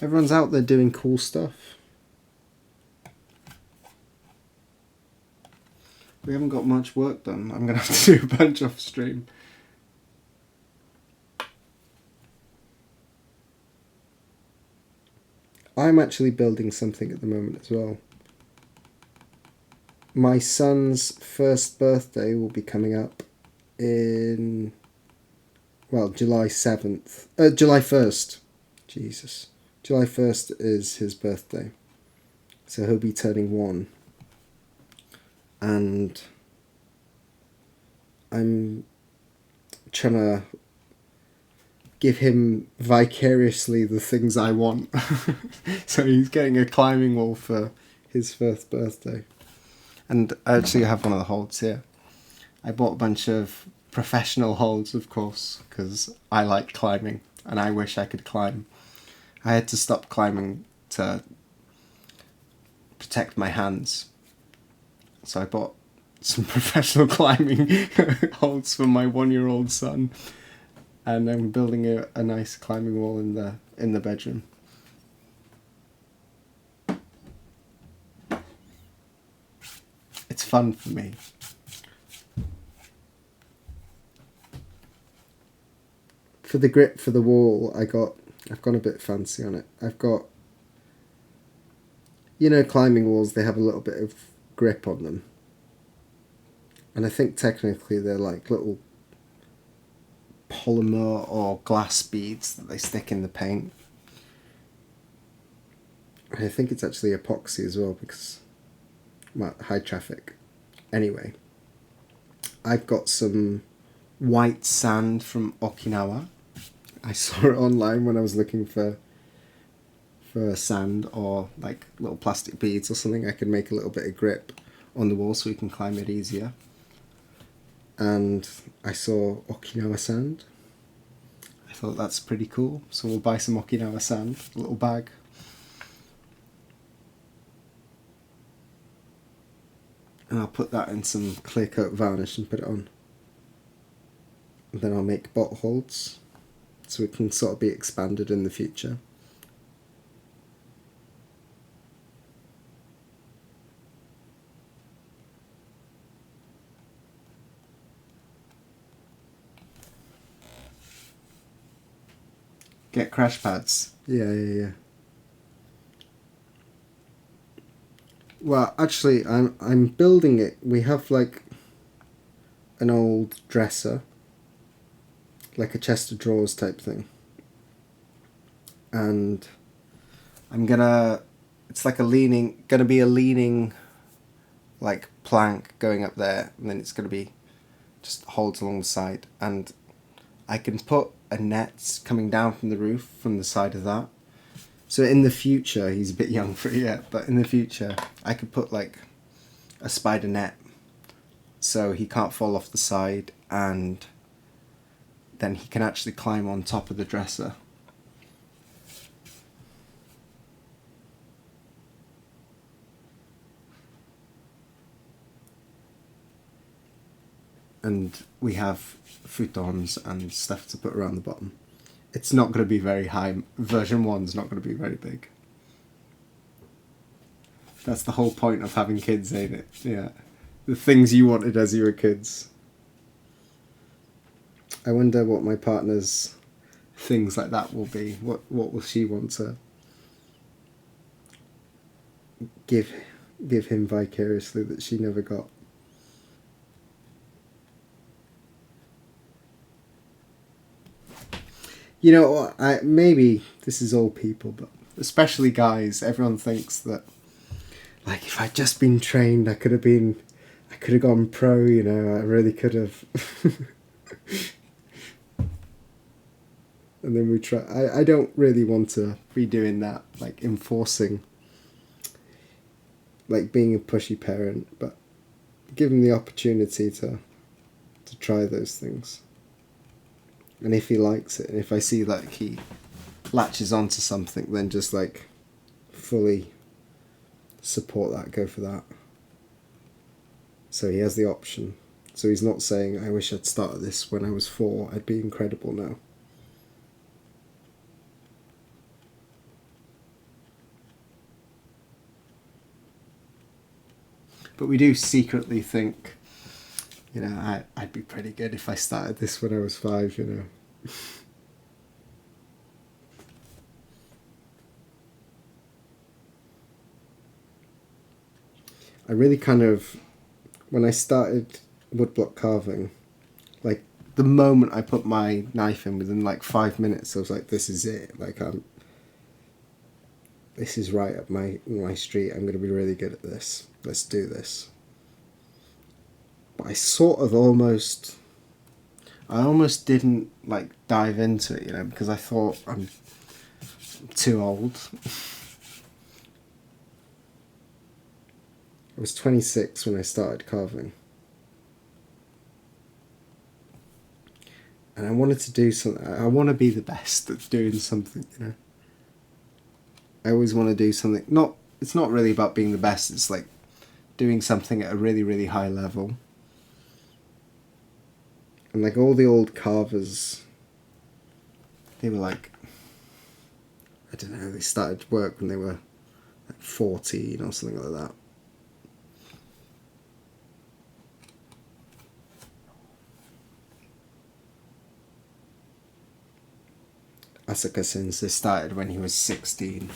Everyone's out there doing cool stuff. We haven't got much work done. I'm going to have to do a bunch off stream. I'm actually building something at the moment as well. My son's first birthday will be coming up in, well, July 1st. Jesus. July 1st is his birthday. So he'll be turning 1. And I'm trying to give him vicariously the things I want. So he's getting a climbing wall for his first birthday. And I actually have one of the holds here. I bought a bunch of professional holds, of course, because I like climbing and I wish I could climb. I had to stop climbing to protect my hands. So I bought some professional climbing holds for my 1-year-old son. And I'm building a nice climbing wall in the bedroom. It's fun for me. For the grip for the wall, I've gone a bit fancy on it. I've got, climbing walls, they have a little bit of grip on them. And I think technically they're like little polymer or glass beads that they stick in the paint. I think it's actually epoxy as well because, well, high traffic. Anyway, I've got some white sand from Okinawa. I saw it online when I was looking for sand or like little plastic beads or something. I could make a little bit of grip on the wall so we can climb it easier. And I saw Okinawa sand. I thought that's pretty cool, so we'll buy some Okinawa sand, a little bag. And I'll put that in some clear coat varnish and put it on. And then I'll make bottle holds so it can sort of be expanded in the future. Get crash pads. Yeah. Well, actually, I'm building it. We have like an old dresser, like a chest of drawers type thing. and I'm gonna. It's like gonna be a leaning, like plank going up there, and then it's gonna be just holds along the side, and I can put a net coming down from the roof from the side of that. So in the future, he's a bit young for it yet, but in the future, I could put like a spider net so he can't fall off the side, and then he can actually climb on top of the dresser. And we have futons and stuff to put around the bottom. It's not going to be very high. Version 1's not going to be very big. That's the whole point of having kids, ain't it? Yeah. The things you wanted as you were kids. I wonder what my partner's things like that will be. What will she want to give him vicariously that she never got? You know what? Maybe this is all people, but especially guys. Everyone thinks that, like, if I'd just been trained, I could have gone pro. You know, I really could have. And then we try. I don't really want to be doing that, like enforcing, like being a pushy parent, but give him the opportunity to try those things. And if he likes it, and if I see like he latches onto something, then just like fully support that, go for that. So he has the option. So he's not saying, I wish I'd started this when I was 4, I'd be incredible now. But we do secretly think, you know, I'd be pretty good if I started this when I was 5, you know. I really kind of, when I started woodblock carving, like the moment I put my knife in, within like 5 minutes, I was like, this is it. Like this is right up my street. I'm going to be really good at this. Let's do this. But I almost didn't like dive into it, you know, because I thought I'm too old. I was 26 when I started carving. And I wanted to do something. I want to be the best at doing something, you know. I always want to do something. It's not really about being the best. It's like doing something at a really, really high level. And like all the old carvers, they were like, I don't know, they started work when they were like 14 or something like that. Asuka Sensei started when he was 16.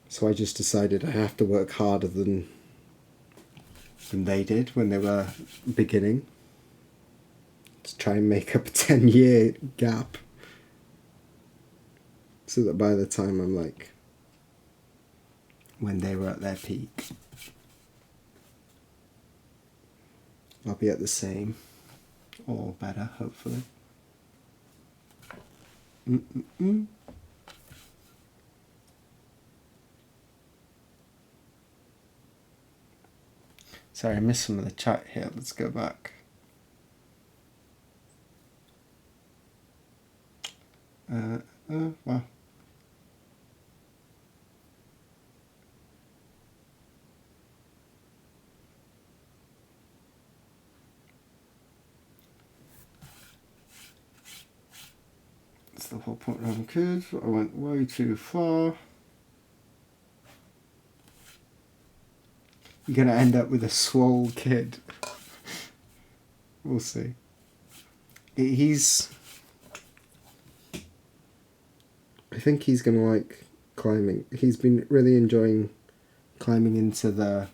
So I just decided I have to work harder than they did when they were beginning, to try and make up a 10-year gap, so that by the time I'm like, when they were at their peak, I'll be at the same or better, hopefully. Sorry, I missed some of the chat here. Let's go back. Wow. That's the whole point around kids. I went way too far. You're going to end up with a swole kid. We'll see. I think he's going to like climbing. He's been really enjoying climbing into the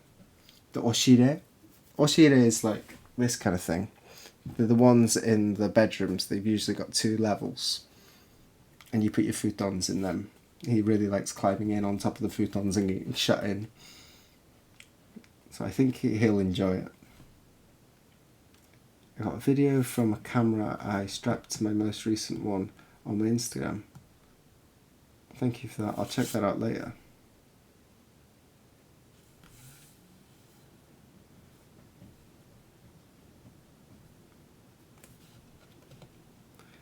oshire. Oshire is like this kind of thing. They're the ones in the bedrooms. They've usually got 2 levels, and you put your futons in them. He really likes climbing in on top of the futons and getting shut in. So I think he'll enjoy it. I got a video from a camera I strapped to my most recent one on my Instagram. Thank you for that. I'll check that out later.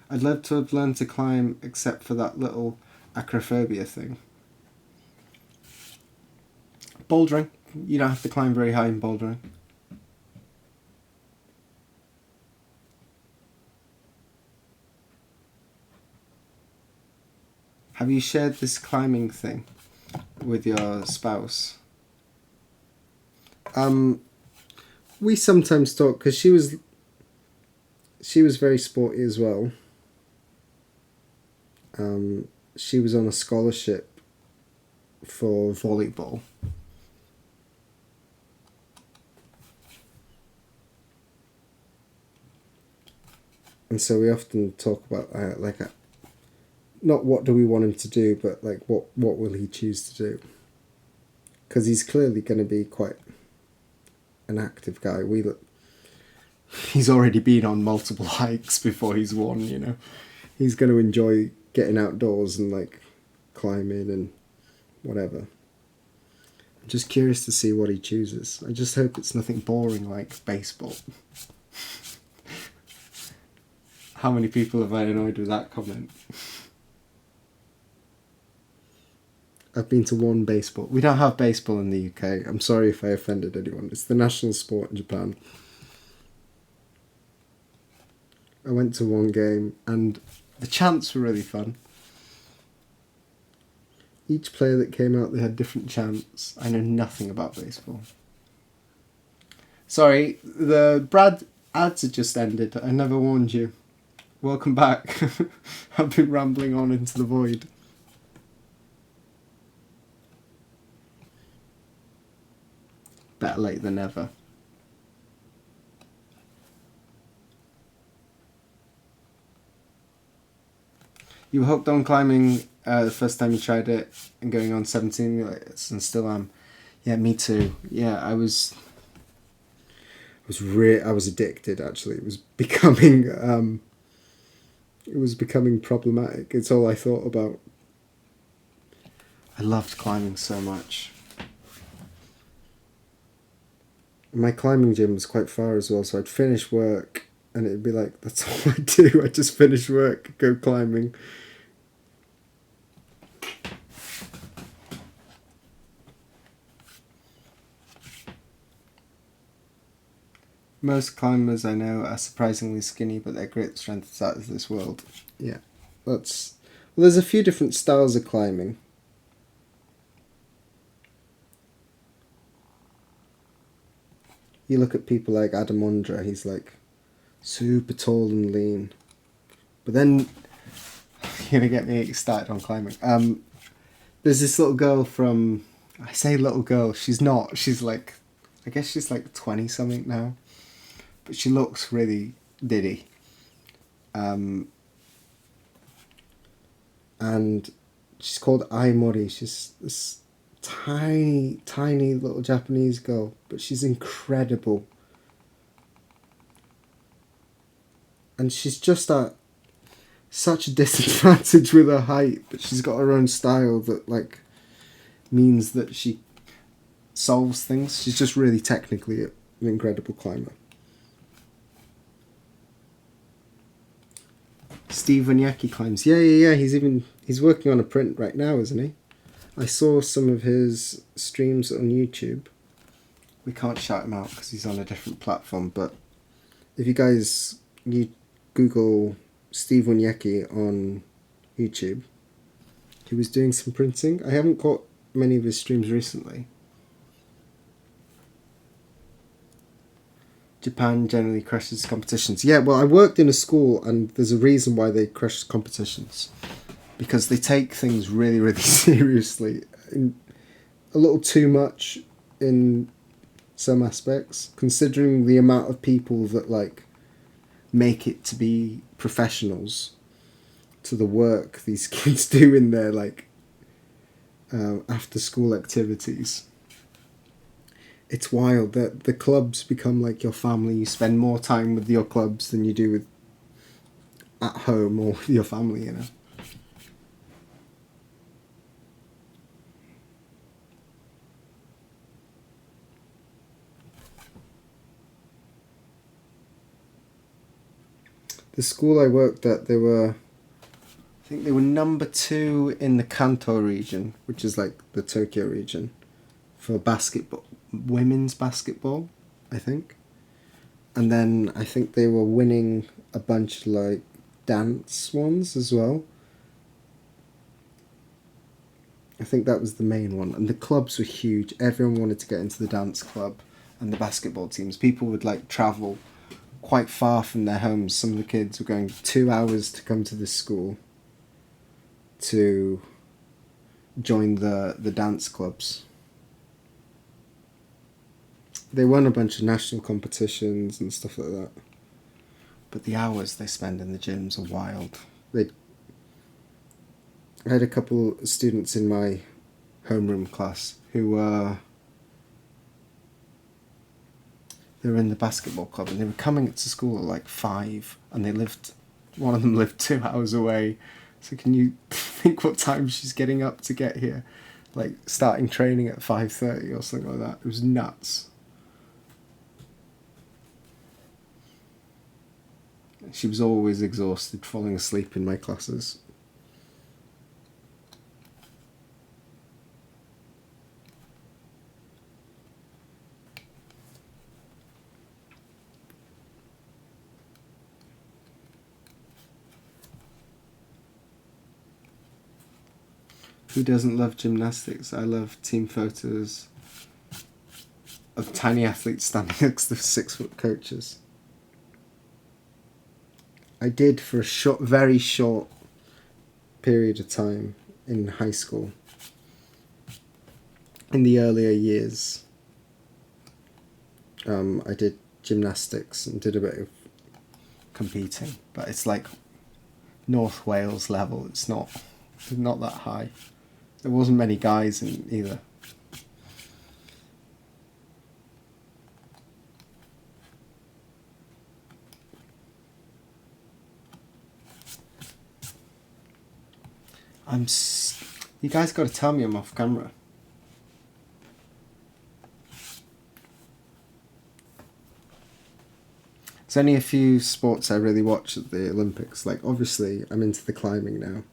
I'd love to have learned to climb except for that little acrophobia thing. Bouldering. You don't have to climb very high in bouldering. Have you shared this climbing thing with your spouse? We sometimes talk, because she was very sporty as well. She was on a scholarship for volleyball. And so we often talk about not what do we want him to do, but like what will he choose to do? Because he's clearly going to be quite an active guy. He's already been on multiple hikes before he's won. You know, he's going to enjoy getting outdoors and like climbing and whatever. I'm just curious to see what he chooses. I just hope it's nothing boring like baseball. How many people have I annoyed with that comment? I've been to 1 baseball. We don't have baseball in the UK. I'm sorry if I offended anyone. It's the national sport in Japan. I went to 1 game and the chants were really fun. Each player that came out, they had different chants. I know nothing about baseball. Sorry, the Brad ads had just ended. I never warned you. Welcome back. I've been rambling on into the void. Better late than never. You were hooked on climbing the first time you tried it, and going on 17 and still am. Yeah, me too. Yeah, I was addicted. Actually, it was becoming problematic. It's all I thought about. I loved climbing so much. My climbing gym was quite far as well, so I'd finish work and it'd be like, that's all I do. I just finish work, go climbing. Most climbers I know are surprisingly skinny, but their great strength is out of this world. Yeah, there's a few different styles of climbing. You look at people like Adam Ondra, he's like super tall and lean. But then, you're going to get me started on climbing. There's this little girl from, I say little girl, she's not, she's like, I guess she's like 20 something now. But she looks really diddy. And she's called Aimori. She's this tiny little Japanese girl, but she's incredible. And she's just at such a disadvantage with her height, but she's got her own style that like means that she solves things. She's just really technically an incredible climber. Steve Wozniacki climbs. Yeah. He's working on a print right now, isn't he? I saw some of his streams on YouTube. We can't shout him out because he's on a different platform, but if you guys Google Steve Wozniacki on YouTube, he was doing some printing. I haven't caught many of his streams recently. Japan generally crushes competitions. Yeah, well, I worked in a school, and there's a reason why they crush competitions. Because they take things really, really seriously. A little too much in some aspects, considering the amount of people that, like, make it to be professionals to the work these kids do in their like after school activities. It's wild that the clubs become like your family. You spend more time with your clubs than you do with at home or with your family, you know. The school I worked at, I think they were number 2 in the Kanto region, which is like the Tokyo region, for basketball, women's basketball, I think. And then I think they were winning a bunch of like dance ones as well. I think that was the main one. And the clubs were huge. Everyone wanted to get into the dance club and the basketball teams. People would like travel quite far from their homes. Some of the kids were going 2 hours to come to this school to join the dance clubs. They won a bunch of national competitions and stuff like that. But the hours they spend in the gyms are wild. I had a couple of students in my homeroom class who were they were in the basketball club, and they were coming to school at like 5, and one of them lived 2 hours away. So can you think what time she's getting up to get here? Like starting training at 5:30 or something like that. It was nuts. She was always exhausted, falling asleep in my classes. Who doesn't love gymnastics? I love team photos of tiny athletes standing next to 6-foot coaches. I did for a very short period of time in high school. In the earlier years, I did gymnastics and did a bit of competing, but it's like North Wales level. It's not that high. There wasn't many guys in either. You guys got to tell me I'm off camera. There's only a few sports I really watch at the Olympics. Like, obviously, I'm into the climbing now.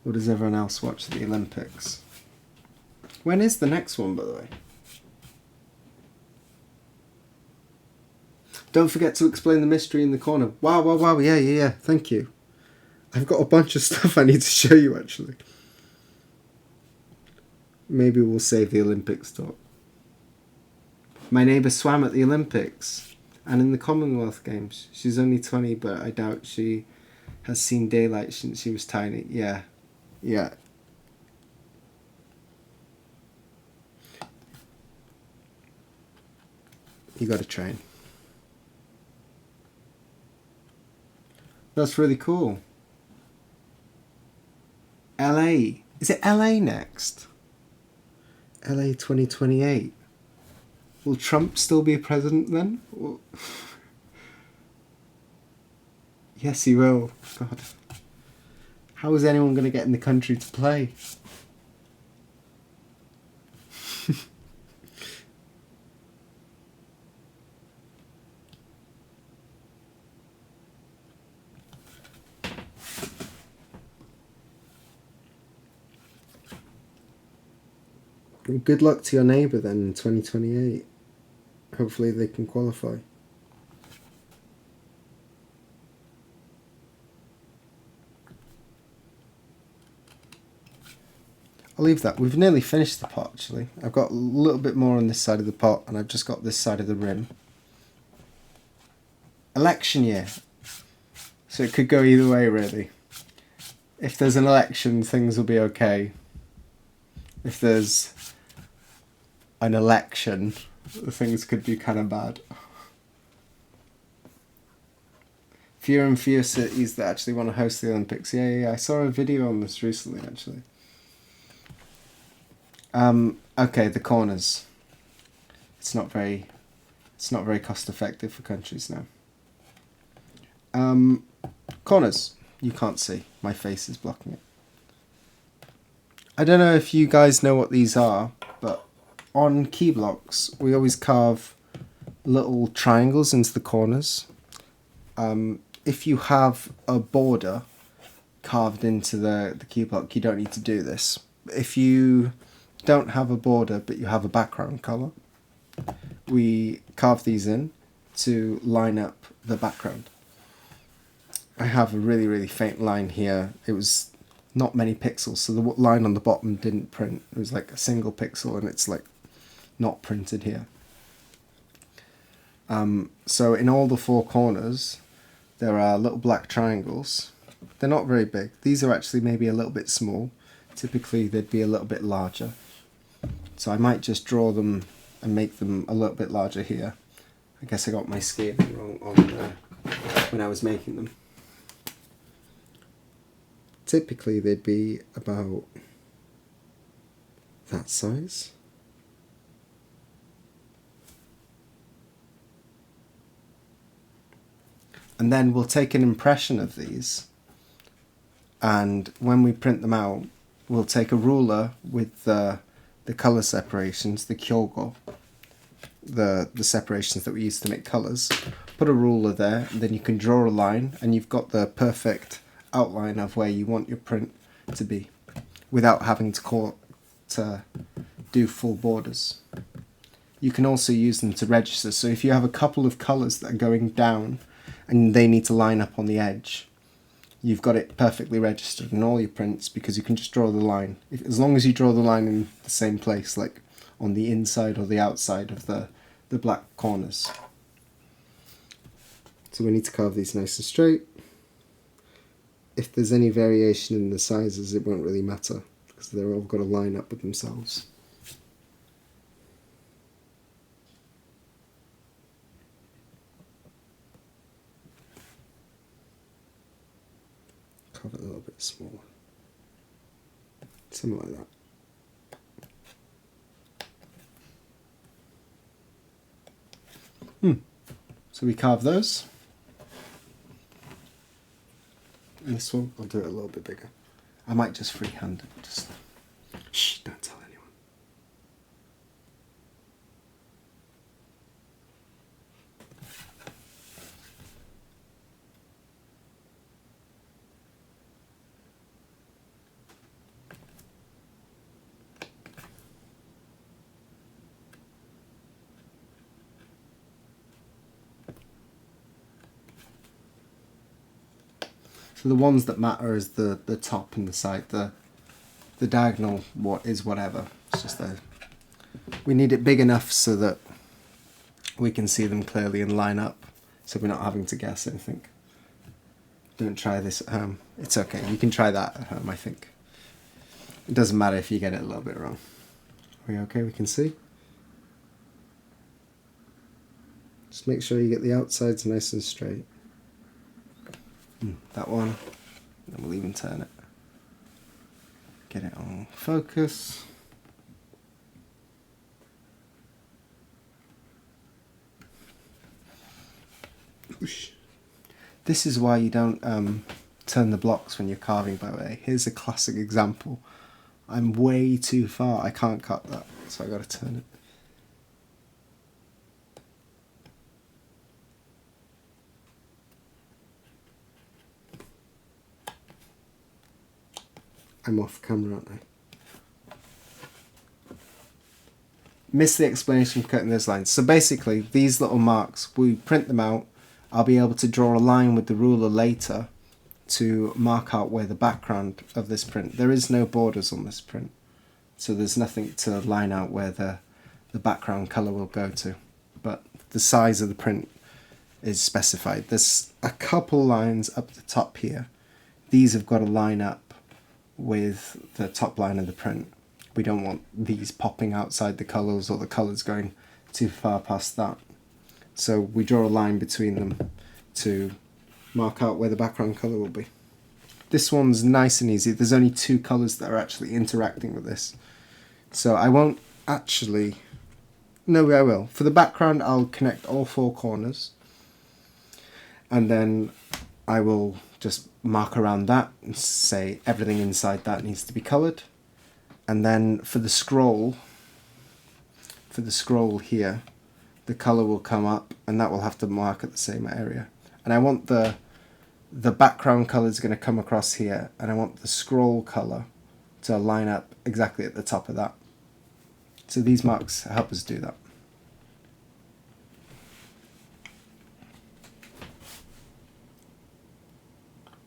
Or does everyone else watch the Olympics? When is the next one, by the way? Don't forget to explain the mystery in the corner. Wow, yeah, thank you. I've got a bunch of stuff I need to show you, actually. Maybe we'll save the Olympics talk. My neighbour swam at the Olympics and in the Commonwealth Games. She's only 20, but I doubt she has seen daylight since she was tiny. Yeah. You got to train. That's really cool. LA. Is it LA next? LA 2028. Will Trump still be a president then? Yes, he will. God. How is anyone going to get in the country to play? Well, good luck to your neighbour then in 2028. Hopefully they can qualify. I'll leave that. We've nearly finished the pot, actually. I've got a little bit more on this side of the pot, and I've just got this side of the rim. Election year. So it could go either way, really. If there's an election, things will be okay. If there's an election, things could be kind of bad. fewer and fewer cities that actually want to host the Olympics. Yeah. I saw a video on this recently, actually. Okay, the corners. It's not very cost effective for countries now. Corners. You can't see. My face is blocking it. I don't know if you guys know what these are, but on key blocks we always carve little triangles into the corners. If you have a border carved into the key block, you don't need to do this. If you don't have a border but you have a background colour, we carve these in to line up the background. I have a really faint line here. It was not many pixels, so the line on the bottom didn't print. It was like a single pixel and it's like not printed here. So in all the four corners there are little black triangles. They're not very big. These are actually maybe a little bit small. Typically they'd be a little bit larger. So I might just draw them and make them a little bit larger here. I guess I got my scaling wrong on when I was making them. Typically they'd be about that size. And then we'll take an impression of these, and when we print them out we'll take a ruler with the colour separations, the kyogo, the separations that we use to make colours, put a ruler there, and then you can draw a line and you've got the perfect outline of where you want your print to be without having to do full borders. You can also use them to register, so if you have a couple of colours that are going down and they need to line up on the edge, you've got it perfectly registered in all your prints because you can just draw the line. As long as you draw the line in the same place, like on the inside or the outside of the black corners. So we need to carve these nice and straight. If there's any variation in the sizes, it won't really matter because they're all got to line up with themselves. Carve it a little bit smaller. Something like that. So we carve those. And this one, I'll do it a little bit bigger. I might just freehand it. Just shh, don't tell anyone. So the ones that matter is the top and the side. The diagonal is whatever. It's just there. We need it big enough so that we can see them clearly and line up, so we're not having to guess anything. Don't try this at home. It's okay. You can try that at home, I think. It doesn't matter if you get it a little bit wrong. Are we okay? We can see. Just make sure you get the outsides nice and straight. That one, and we'll even turn it. Get it on focus. Whoosh. This is why you don't turn the blocks when you're carving, by the way. Here's a classic example. I'm way too far, I can't cut that, so I gotta turn it. I'm off camera, aren't I? Missed the explanation of cutting those lines. So basically, these little marks, we print them out. I'll be able to draw a line with the ruler later to mark out where the background of this print. There is no borders on this print, so there's nothing to line out where the background colour will go to. But the size of the print is specified. There's a couple lines up the top here. These have got to line up with the top line of the print. We don't want these popping outside the colours or the colours going too far past that. So we draw a line between them to mark out where the background colour will be. This one's nice and easy. There's only 2 colours that are actually interacting with this. So I won't actually... No, I will. For the background, I'll connect all 4 corners. And then I will just mark around that and say everything inside that needs to be coloured. And then for the scroll here, the colour will come up and that will have to mark at the same area. And I want the background colour is going to come across here, and I want the scroll colour to line up exactly at the top of that. So these marks help us do that.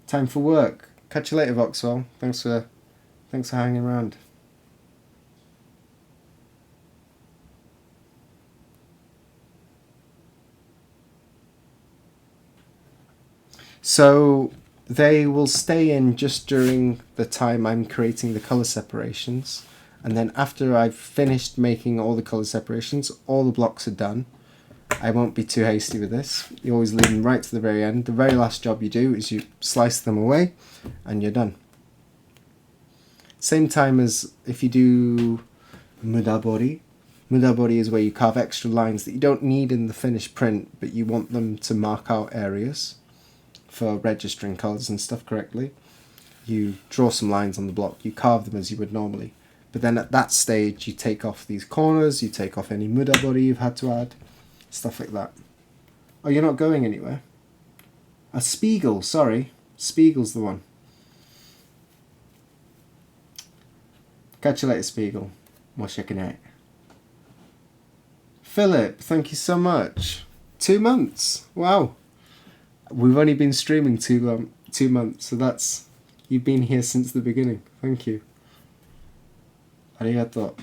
Time for work. Catch you later, Voxwell. Thanks for hanging around. So they will stay in just during the time I'm creating the colour separations, and then after I've finished making all the colour separations, all the blocks are done. I won't be too hasty with this. You always leave them right to the very end. The very last job you do is you slice them away and you're done. Same time as if you do mudabori. Mudabori is where you carve extra lines that you don't need in the finished print, but you want them to mark out areas for registering colours and stuff correctly. You draw some lines on the block, you carve them as you would normally. But then at that stage you take off these corners, you take off any mudabori you've had to add, stuff like that. Oh, you're not going anywhere? A Spiegel, sorry. Spiegel's the one. Catch you later, Spiegel. More checking out. Philip, thank you so much. 2 months. Wow. We've only been streaming 2 months, so that's... You've been here since the beginning. Thank you. Arigato.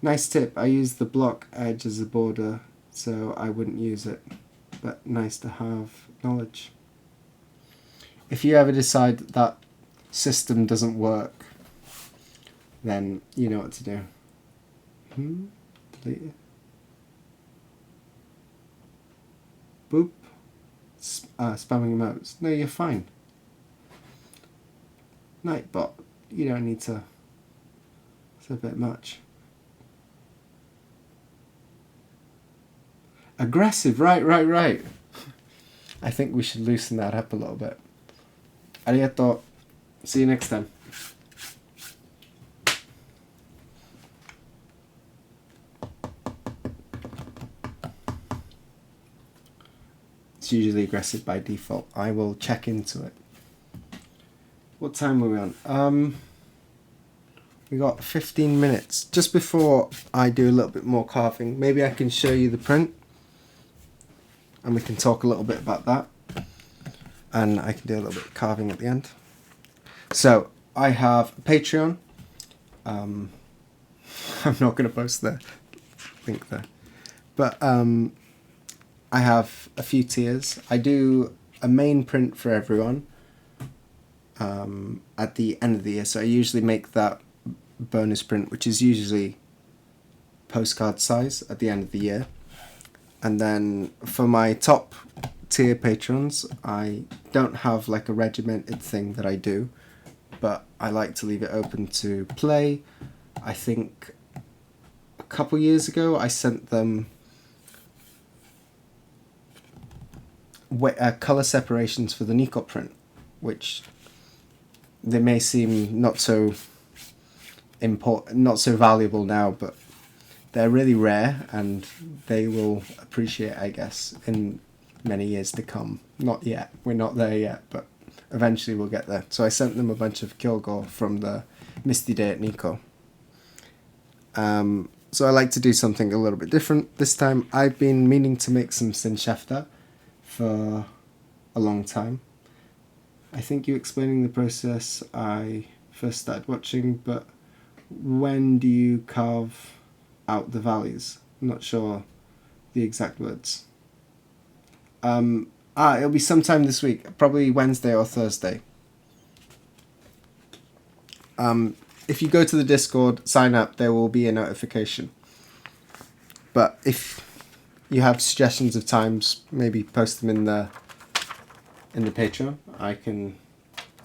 Nice tip. I use the block edge as a border, so I wouldn't use it. But nice to have knowledge. If you ever decide that system doesn't work, then you know what to do. Delete it. Boop. Spamming emotes. No, you're fine. Nightbot. You don't need to. It's a bit much. Aggressive. Right. I think we should loosen that up a little bit. Arigato. See you next time. It's usually aggressive by default. I will check into it. What time are we on? We got 15 minutes. Just before I do a little bit more carving, maybe I can show you the print. And we can talk a little bit about that. And I can do a little bit of carving at the end. So, I have a Patreon. I'm not going to post the link there. But I have a few tiers. I do a main print for everyone at the end of the year. So I usually make that bonus print, which is usually postcard size at the end of the year. And then for my top tier patrons, I don't have like a regimented thing that I do, but I like to leave it open to play. I think a couple years ago I sent them colour separations for the Nico print, which they may seem not so valuable now, but they're really rare and they will appreciate, I guess, in many years to come. Not yet, we're not there yet, but eventually we'll get there. So I sent them a bunch of Kyogo from the Misty Day at Nico. So I like to do something a little bit different this time. I've been meaning to make some Senshafta for a long time. I think you explaining the process I first started watching, but when do you carve out the valleys? I'm not sure the exact words. It'll be sometime this week, probably Wednesday or Thursday. If you go to the Discord, sign up, there will be a notification. But if you have suggestions of times, maybe post them in the Patreon. I can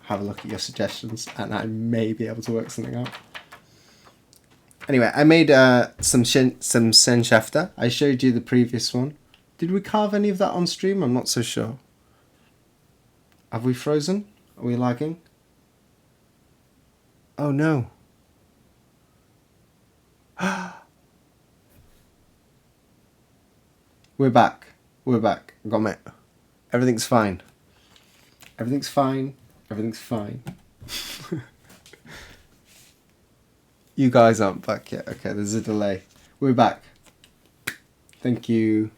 have a look at your suggestions, and I may be able to work something out. Anyway, I made some senshafter. I showed you the previous one. Did we carve any of that on stream? I'm not so sure. Have we frozen? Are we lagging? Oh no. We're back. We're back. Got it. Everything's fine. Everything's fine. Everything's fine. You guys aren't back yet. Okay, there's a delay. We're back. Thank you.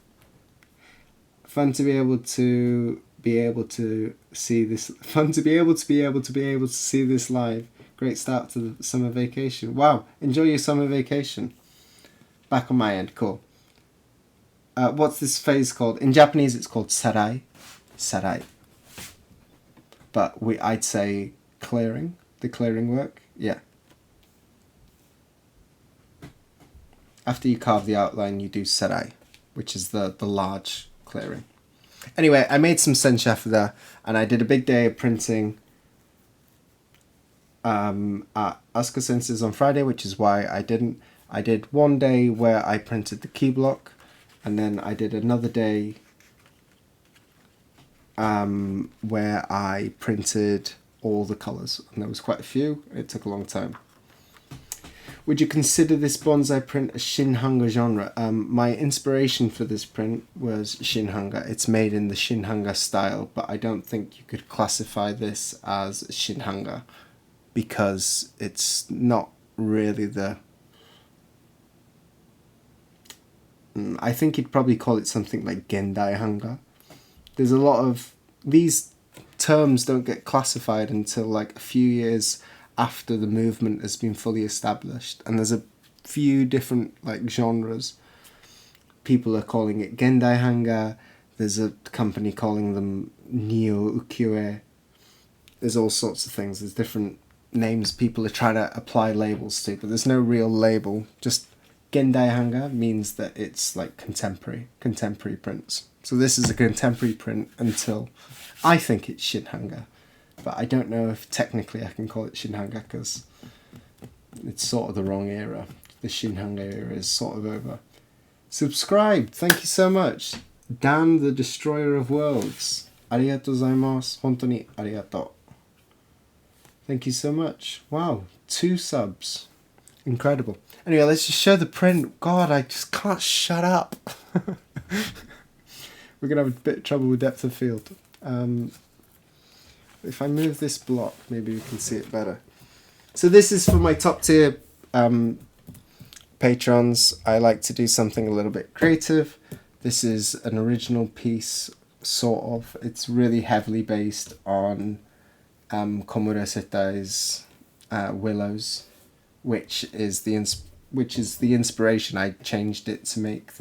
Fun to be able to see this. Fun to be able to see this live. Great start to the summer vacation. Wow, enjoy your summer vacation. Back on my end, cool. What's this phase called? In Japanese, it's called sarai. Sarai. But I'd say clearing. The clearing work. Yeah. After you carve the outline, you do sarai, which is the large clearing. Anyway, I made some senshafter there, and I did a big day of printing at Asuka Senses on Friday, which is why I didn't. I did one day where I printed the key block, and then I did another day where I printed all the colours, and there was quite a few. It took a long time. Would you consider this bonsai print a Shinhanga genre? My inspiration for this print was Shinhanga. It's made in the Shinhanga style, but I don't think you could classify this as Shinhanga because it's not really the... I think you'd probably call it something like Gendai Hanga. There's a lot of... These terms don't get classified until like a few years after the movement has been fully established, and there's a few different like genres. People are calling it Gendai Hanga. There's a company calling them Neo Ukiyo-e. There's all sorts of things. There's different names people are trying to apply labels to, but there's no real label. Just Gendai Hanga means that it's like contemporary prints. So this is a contemporary print until I think it's Shinhanga. But I don't know if technically I can call it Shinhanga because it's sort of the wrong era. The Shinhanga era is sort of over. Subscribe! Thank you so much. Dan the Destroyer of Worlds. Arigatou gozaimasu. Hontou ni arigatou. Thank you so much. Wow, 2 subs. Incredible. Anyway, let's just show the print. God, I just can't shut up. We're going to have a bit of trouble with depth of field. If I move this block, maybe we can see it better. So this is for my top tier patrons. I like to do something a little bit creative. This is an original piece, sort of. It's really heavily based on Komura Setai's Willows, which is the inspiration. I changed it to make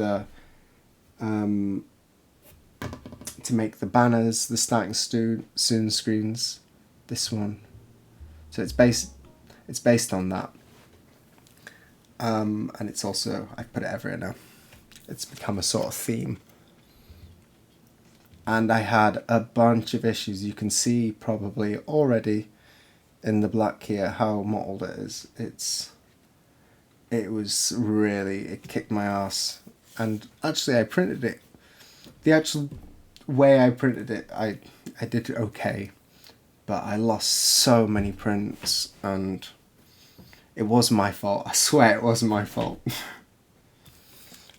the banners, the starting soon screens, this one. So it's based on that. And it's also, I put it everywhere now. It's become a sort of theme. And I had a bunch of issues. You can see probably already in the black here how mottled it is. It kicked my ass. And actually I printed it. The actual way I printed it, I did okay, but I lost so many prints, and it was my fault. I swear it wasn't my fault.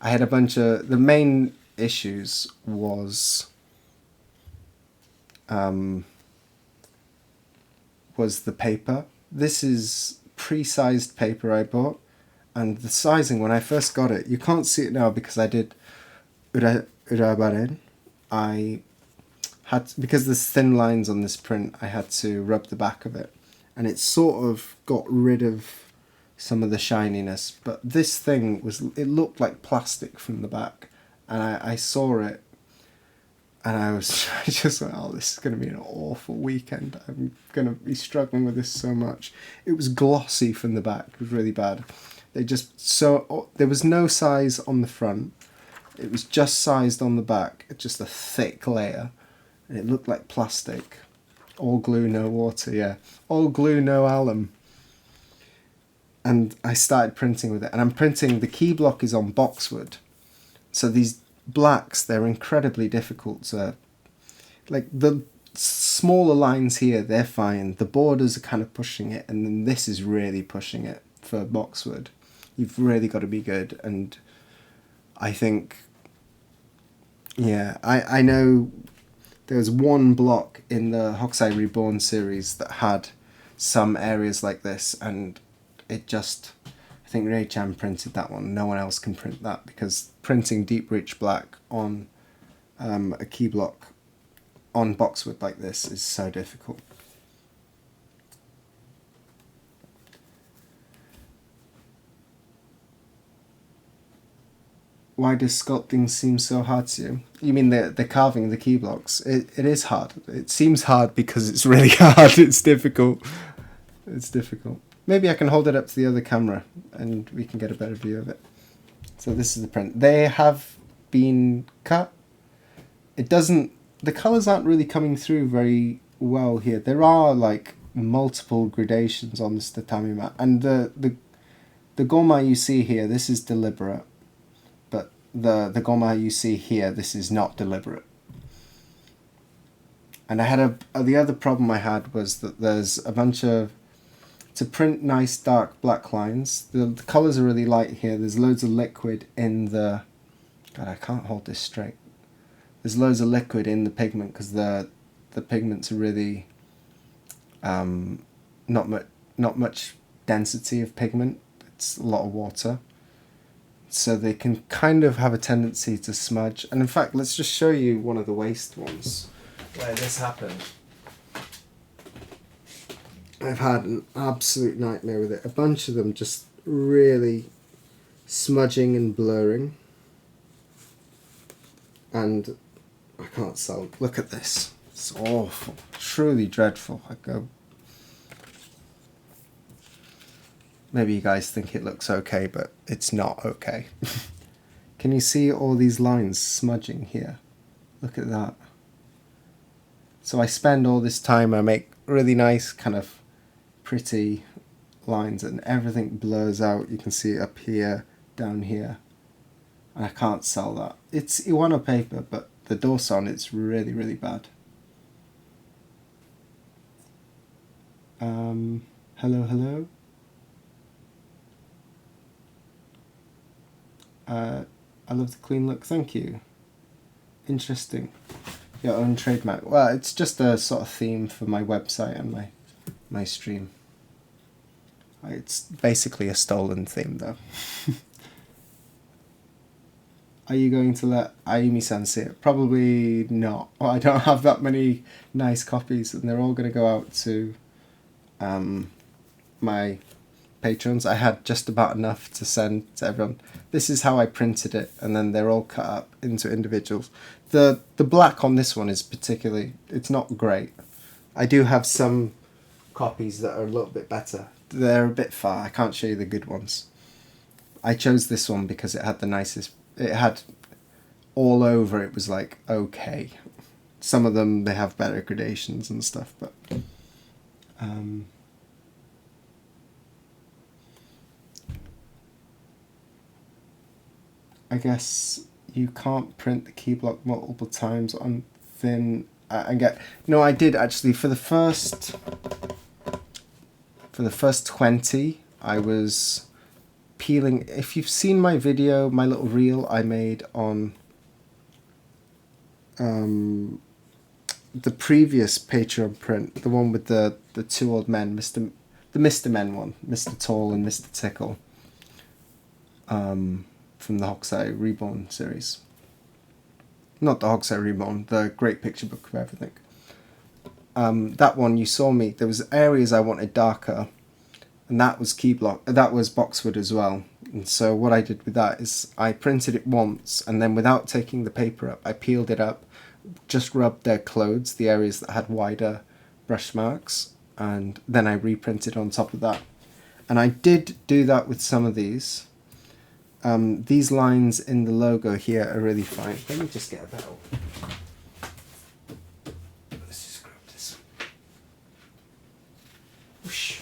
I had a bunch of... The main issues was the paper. This is pre-sized paper I bought, and the sizing when I first got it, you can't see it now because I did urabaren. I had, because there's thin lines on this print, I had to rub the back of it, and it sort of got rid of some of the shininess, but this thing it looked like plastic from the back, and I saw it, and I just went, oh, this is going to be an awful weekend. I'm going to be struggling with this so much. It was glossy from the back. It was really bad. There was no size on the front. It was just sized on the back, just a thick layer, and it looked like plastic. All glue, no water, yeah. All glue, no alum. And I started printing with it, and I'm printing, the key block is on boxwood. So these blacks, they're incredibly difficult to, like the smaller lines here, they're fine. The borders are kind of pushing it, and then this is really pushing it for boxwood. You've really got to be good, and I think, yeah, I know there was one block in the Hokusai Reborn series that had some areas like this, and it just, I think Ray-chan printed that one. No one else can print that, because printing deep rich black on a key block on boxwood like this is so difficult. Why does sculpting seem so hard to you? You mean the carving the key blocks? It is hard. It seems hard because it's really hard. It's difficult. It's difficult. Maybe I can hold it up to the other camera and we can get a better view of it. So this is the print. They have been cut. It doesn't, the colours aren't really coming through very well here. There are like multiple gradations on this tatami mat, and the goma you see here, this is deliberate, but the goma you see here, this is not deliberate. And I had the other problem I had was that there's a bunch of, to print nice dark black lines, the colours are really light here. There's loads of liquid in the, God, I can't hold this straight. There's loads of liquid in the pigment because the pigments are really not much density of pigment. It's a lot of water, so they can kind of have a tendency to smudge. And in fact, let's just show you one of the waste ones where this happened. I've had an absolute nightmare with it. A bunch of them just really smudging and blurring, and I can't sell. Look at this. It's awful. Truly dreadful. I go. Maybe you guys think it looks okay, but it's not okay. Can you see all these lines smudging here? Look at that. So I spend all this time, I make really nice kind of pretty lines, and everything blurs out. You can see it up here, down here. And I can't sell that. It's Iwano paper, but the Dorson, it's really, really bad. Hello. I love the clean look, thank you. Interesting. Your own trademark. Well, it's just a sort of theme for my website and my stream. It's basically a stolen theme though. Are you going to let Ayumi-san see it? Probably not. Well, I don't have that many nice copies, and they're all going to go out to my patrons. I had just about enough to send to everyone. This is how I printed it, and then they're all cut up into individuals. The black on this one is particularly, it's not great. I do have some copies that are a little bit better. They're a bit far. I can't show you the good ones. I chose this one because it had the nicest, it had all over, it was like okay. Some of them, they have better gradations and stuff, but I guess you can't print the key block multiple times on thin. No, I did actually for the first 20. I was peeling. If you've seen my video, my little reel I made on the previous Patreon print, the one with the two old men, the Mr. Men one, Mr. Tall and Mr. Tickle. From the Hokusai Reborn series. Not the Hokusai Reborn, the Great Picture Book of Everything. That one you saw me, there was areas I wanted darker, and that was that was boxwood as well. And so what I did with that is I printed it once, and then without taking the paper up, I peeled it up, just rubbed their clothes, the areas that had wider brush marks, and then I reprinted on top of that. And I did do that with some of these. These lines in the logo here are really fine. Let me just get a bell. Let's just grab this. Whoosh.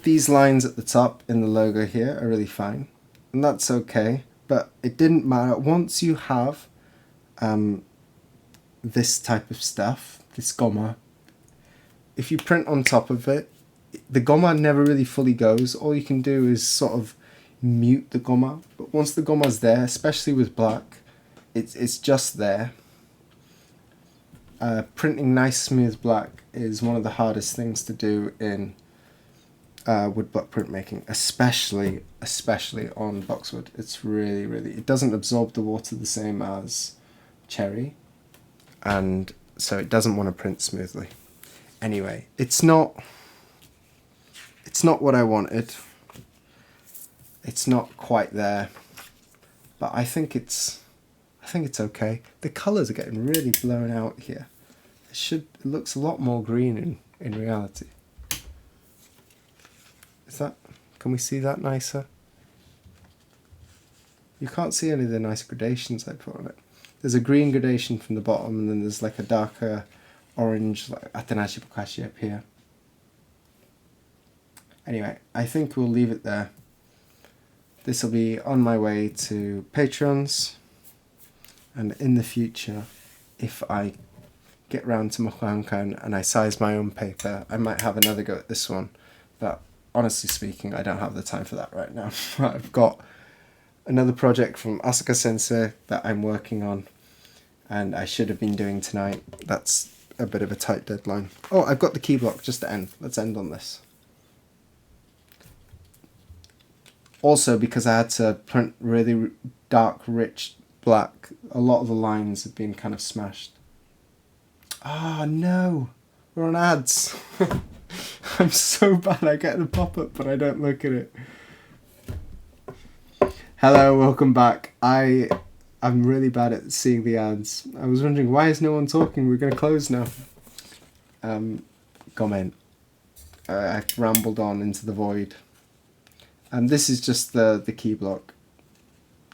These lines at the top in the logo here are really fine, and that's okay, but it didn't matter. Once you have this type of stuff, this gomma, if you print on top of it, the gomma never really fully goes. All you can do is sort of mute the gomma, but once the gomma's there, especially with black, it's just there. Printing nice smooth black is one of the hardest things to do in woodblock printmaking, especially on boxwood. It's really, it doesn't absorb the water the same as cherry, and so it doesn't want to print smoothly. Anyway, it's not what I wanted. It's not quite there, but I think it's okay. The colours are getting really blown out here. It looks a lot more green in reality. Can we see that nicer? You can't see any of the nice gradations I put on it. There's a green gradation from the bottom, and then there's like a darker orange, like Atanashi Bokashi up here. Anyway, I think we'll leave it there. This will be on my way to Patrons, and in the future, if I get round to Mokuhankan and I size my own paper, I might have another go at this one, but honestly speaking, I don't have the time for that right now. I've got another project from Asuka Sensei that I'm working on, and I should have been doing tonight. That's a bit of a tight deadline. Oh, I've got the key block just to end. Let's end on this. Also, because I had to print really dark, rich black, a lot of the lines have been kind of smashed. Ah, no! We're on ads! I'm so bad. I get the pop-up, but I don't look at it. Hello, welcome back. I'm really bad at seeing the ads. I was wondering, why is no one talking? We're going to close now. Comment. I rambled on into the void. This is just the key block.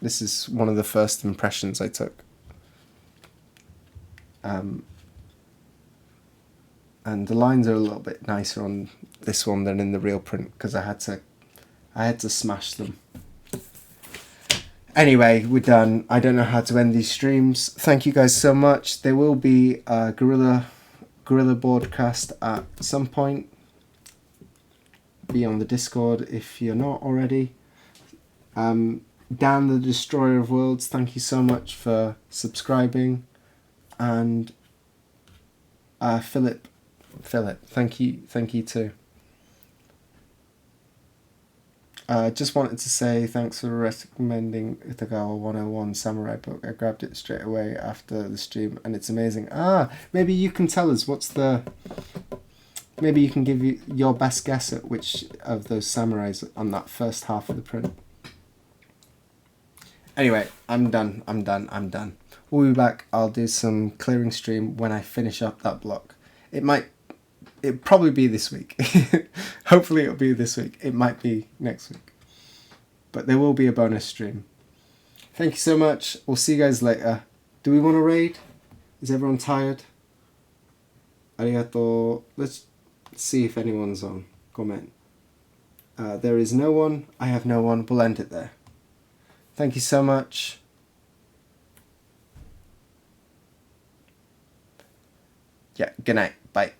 This is one of the first impressions I took. And the lines are a little bit nicer on this one than in the real print, because I had to smash them. Anyway, we're done. I don't know how to end these streams. Thank you guys so much. There will be a Guerrilla broadcast at some point. Be on the Discord if you're not already. Dan the Destroyer of Worlds, thank you so much for subscribing. And Philip, thank you too. Just wanted to say thanks for recommending Utagawa 101 Samurai book. I grabbed it straight away after the stream and it's amazing. Maybe you can tell us maybe you can give your best guess at which of those samurais on that first half of the print. Anyway, I'm done. We'll be back. I'll do some clearing stream when I finish up that block. It'll probably be this week. Hopefully it'll be this week. It might be next week. But there will be a bonus stream. Thank you so much. We'll see you guys later. Do we want to raid? Is everyone tired? Arigato. Let's see if anyone's on. Comment. There is no one. I have no one. We'll end it there. Thank you so much. Yeah, good night. Bye.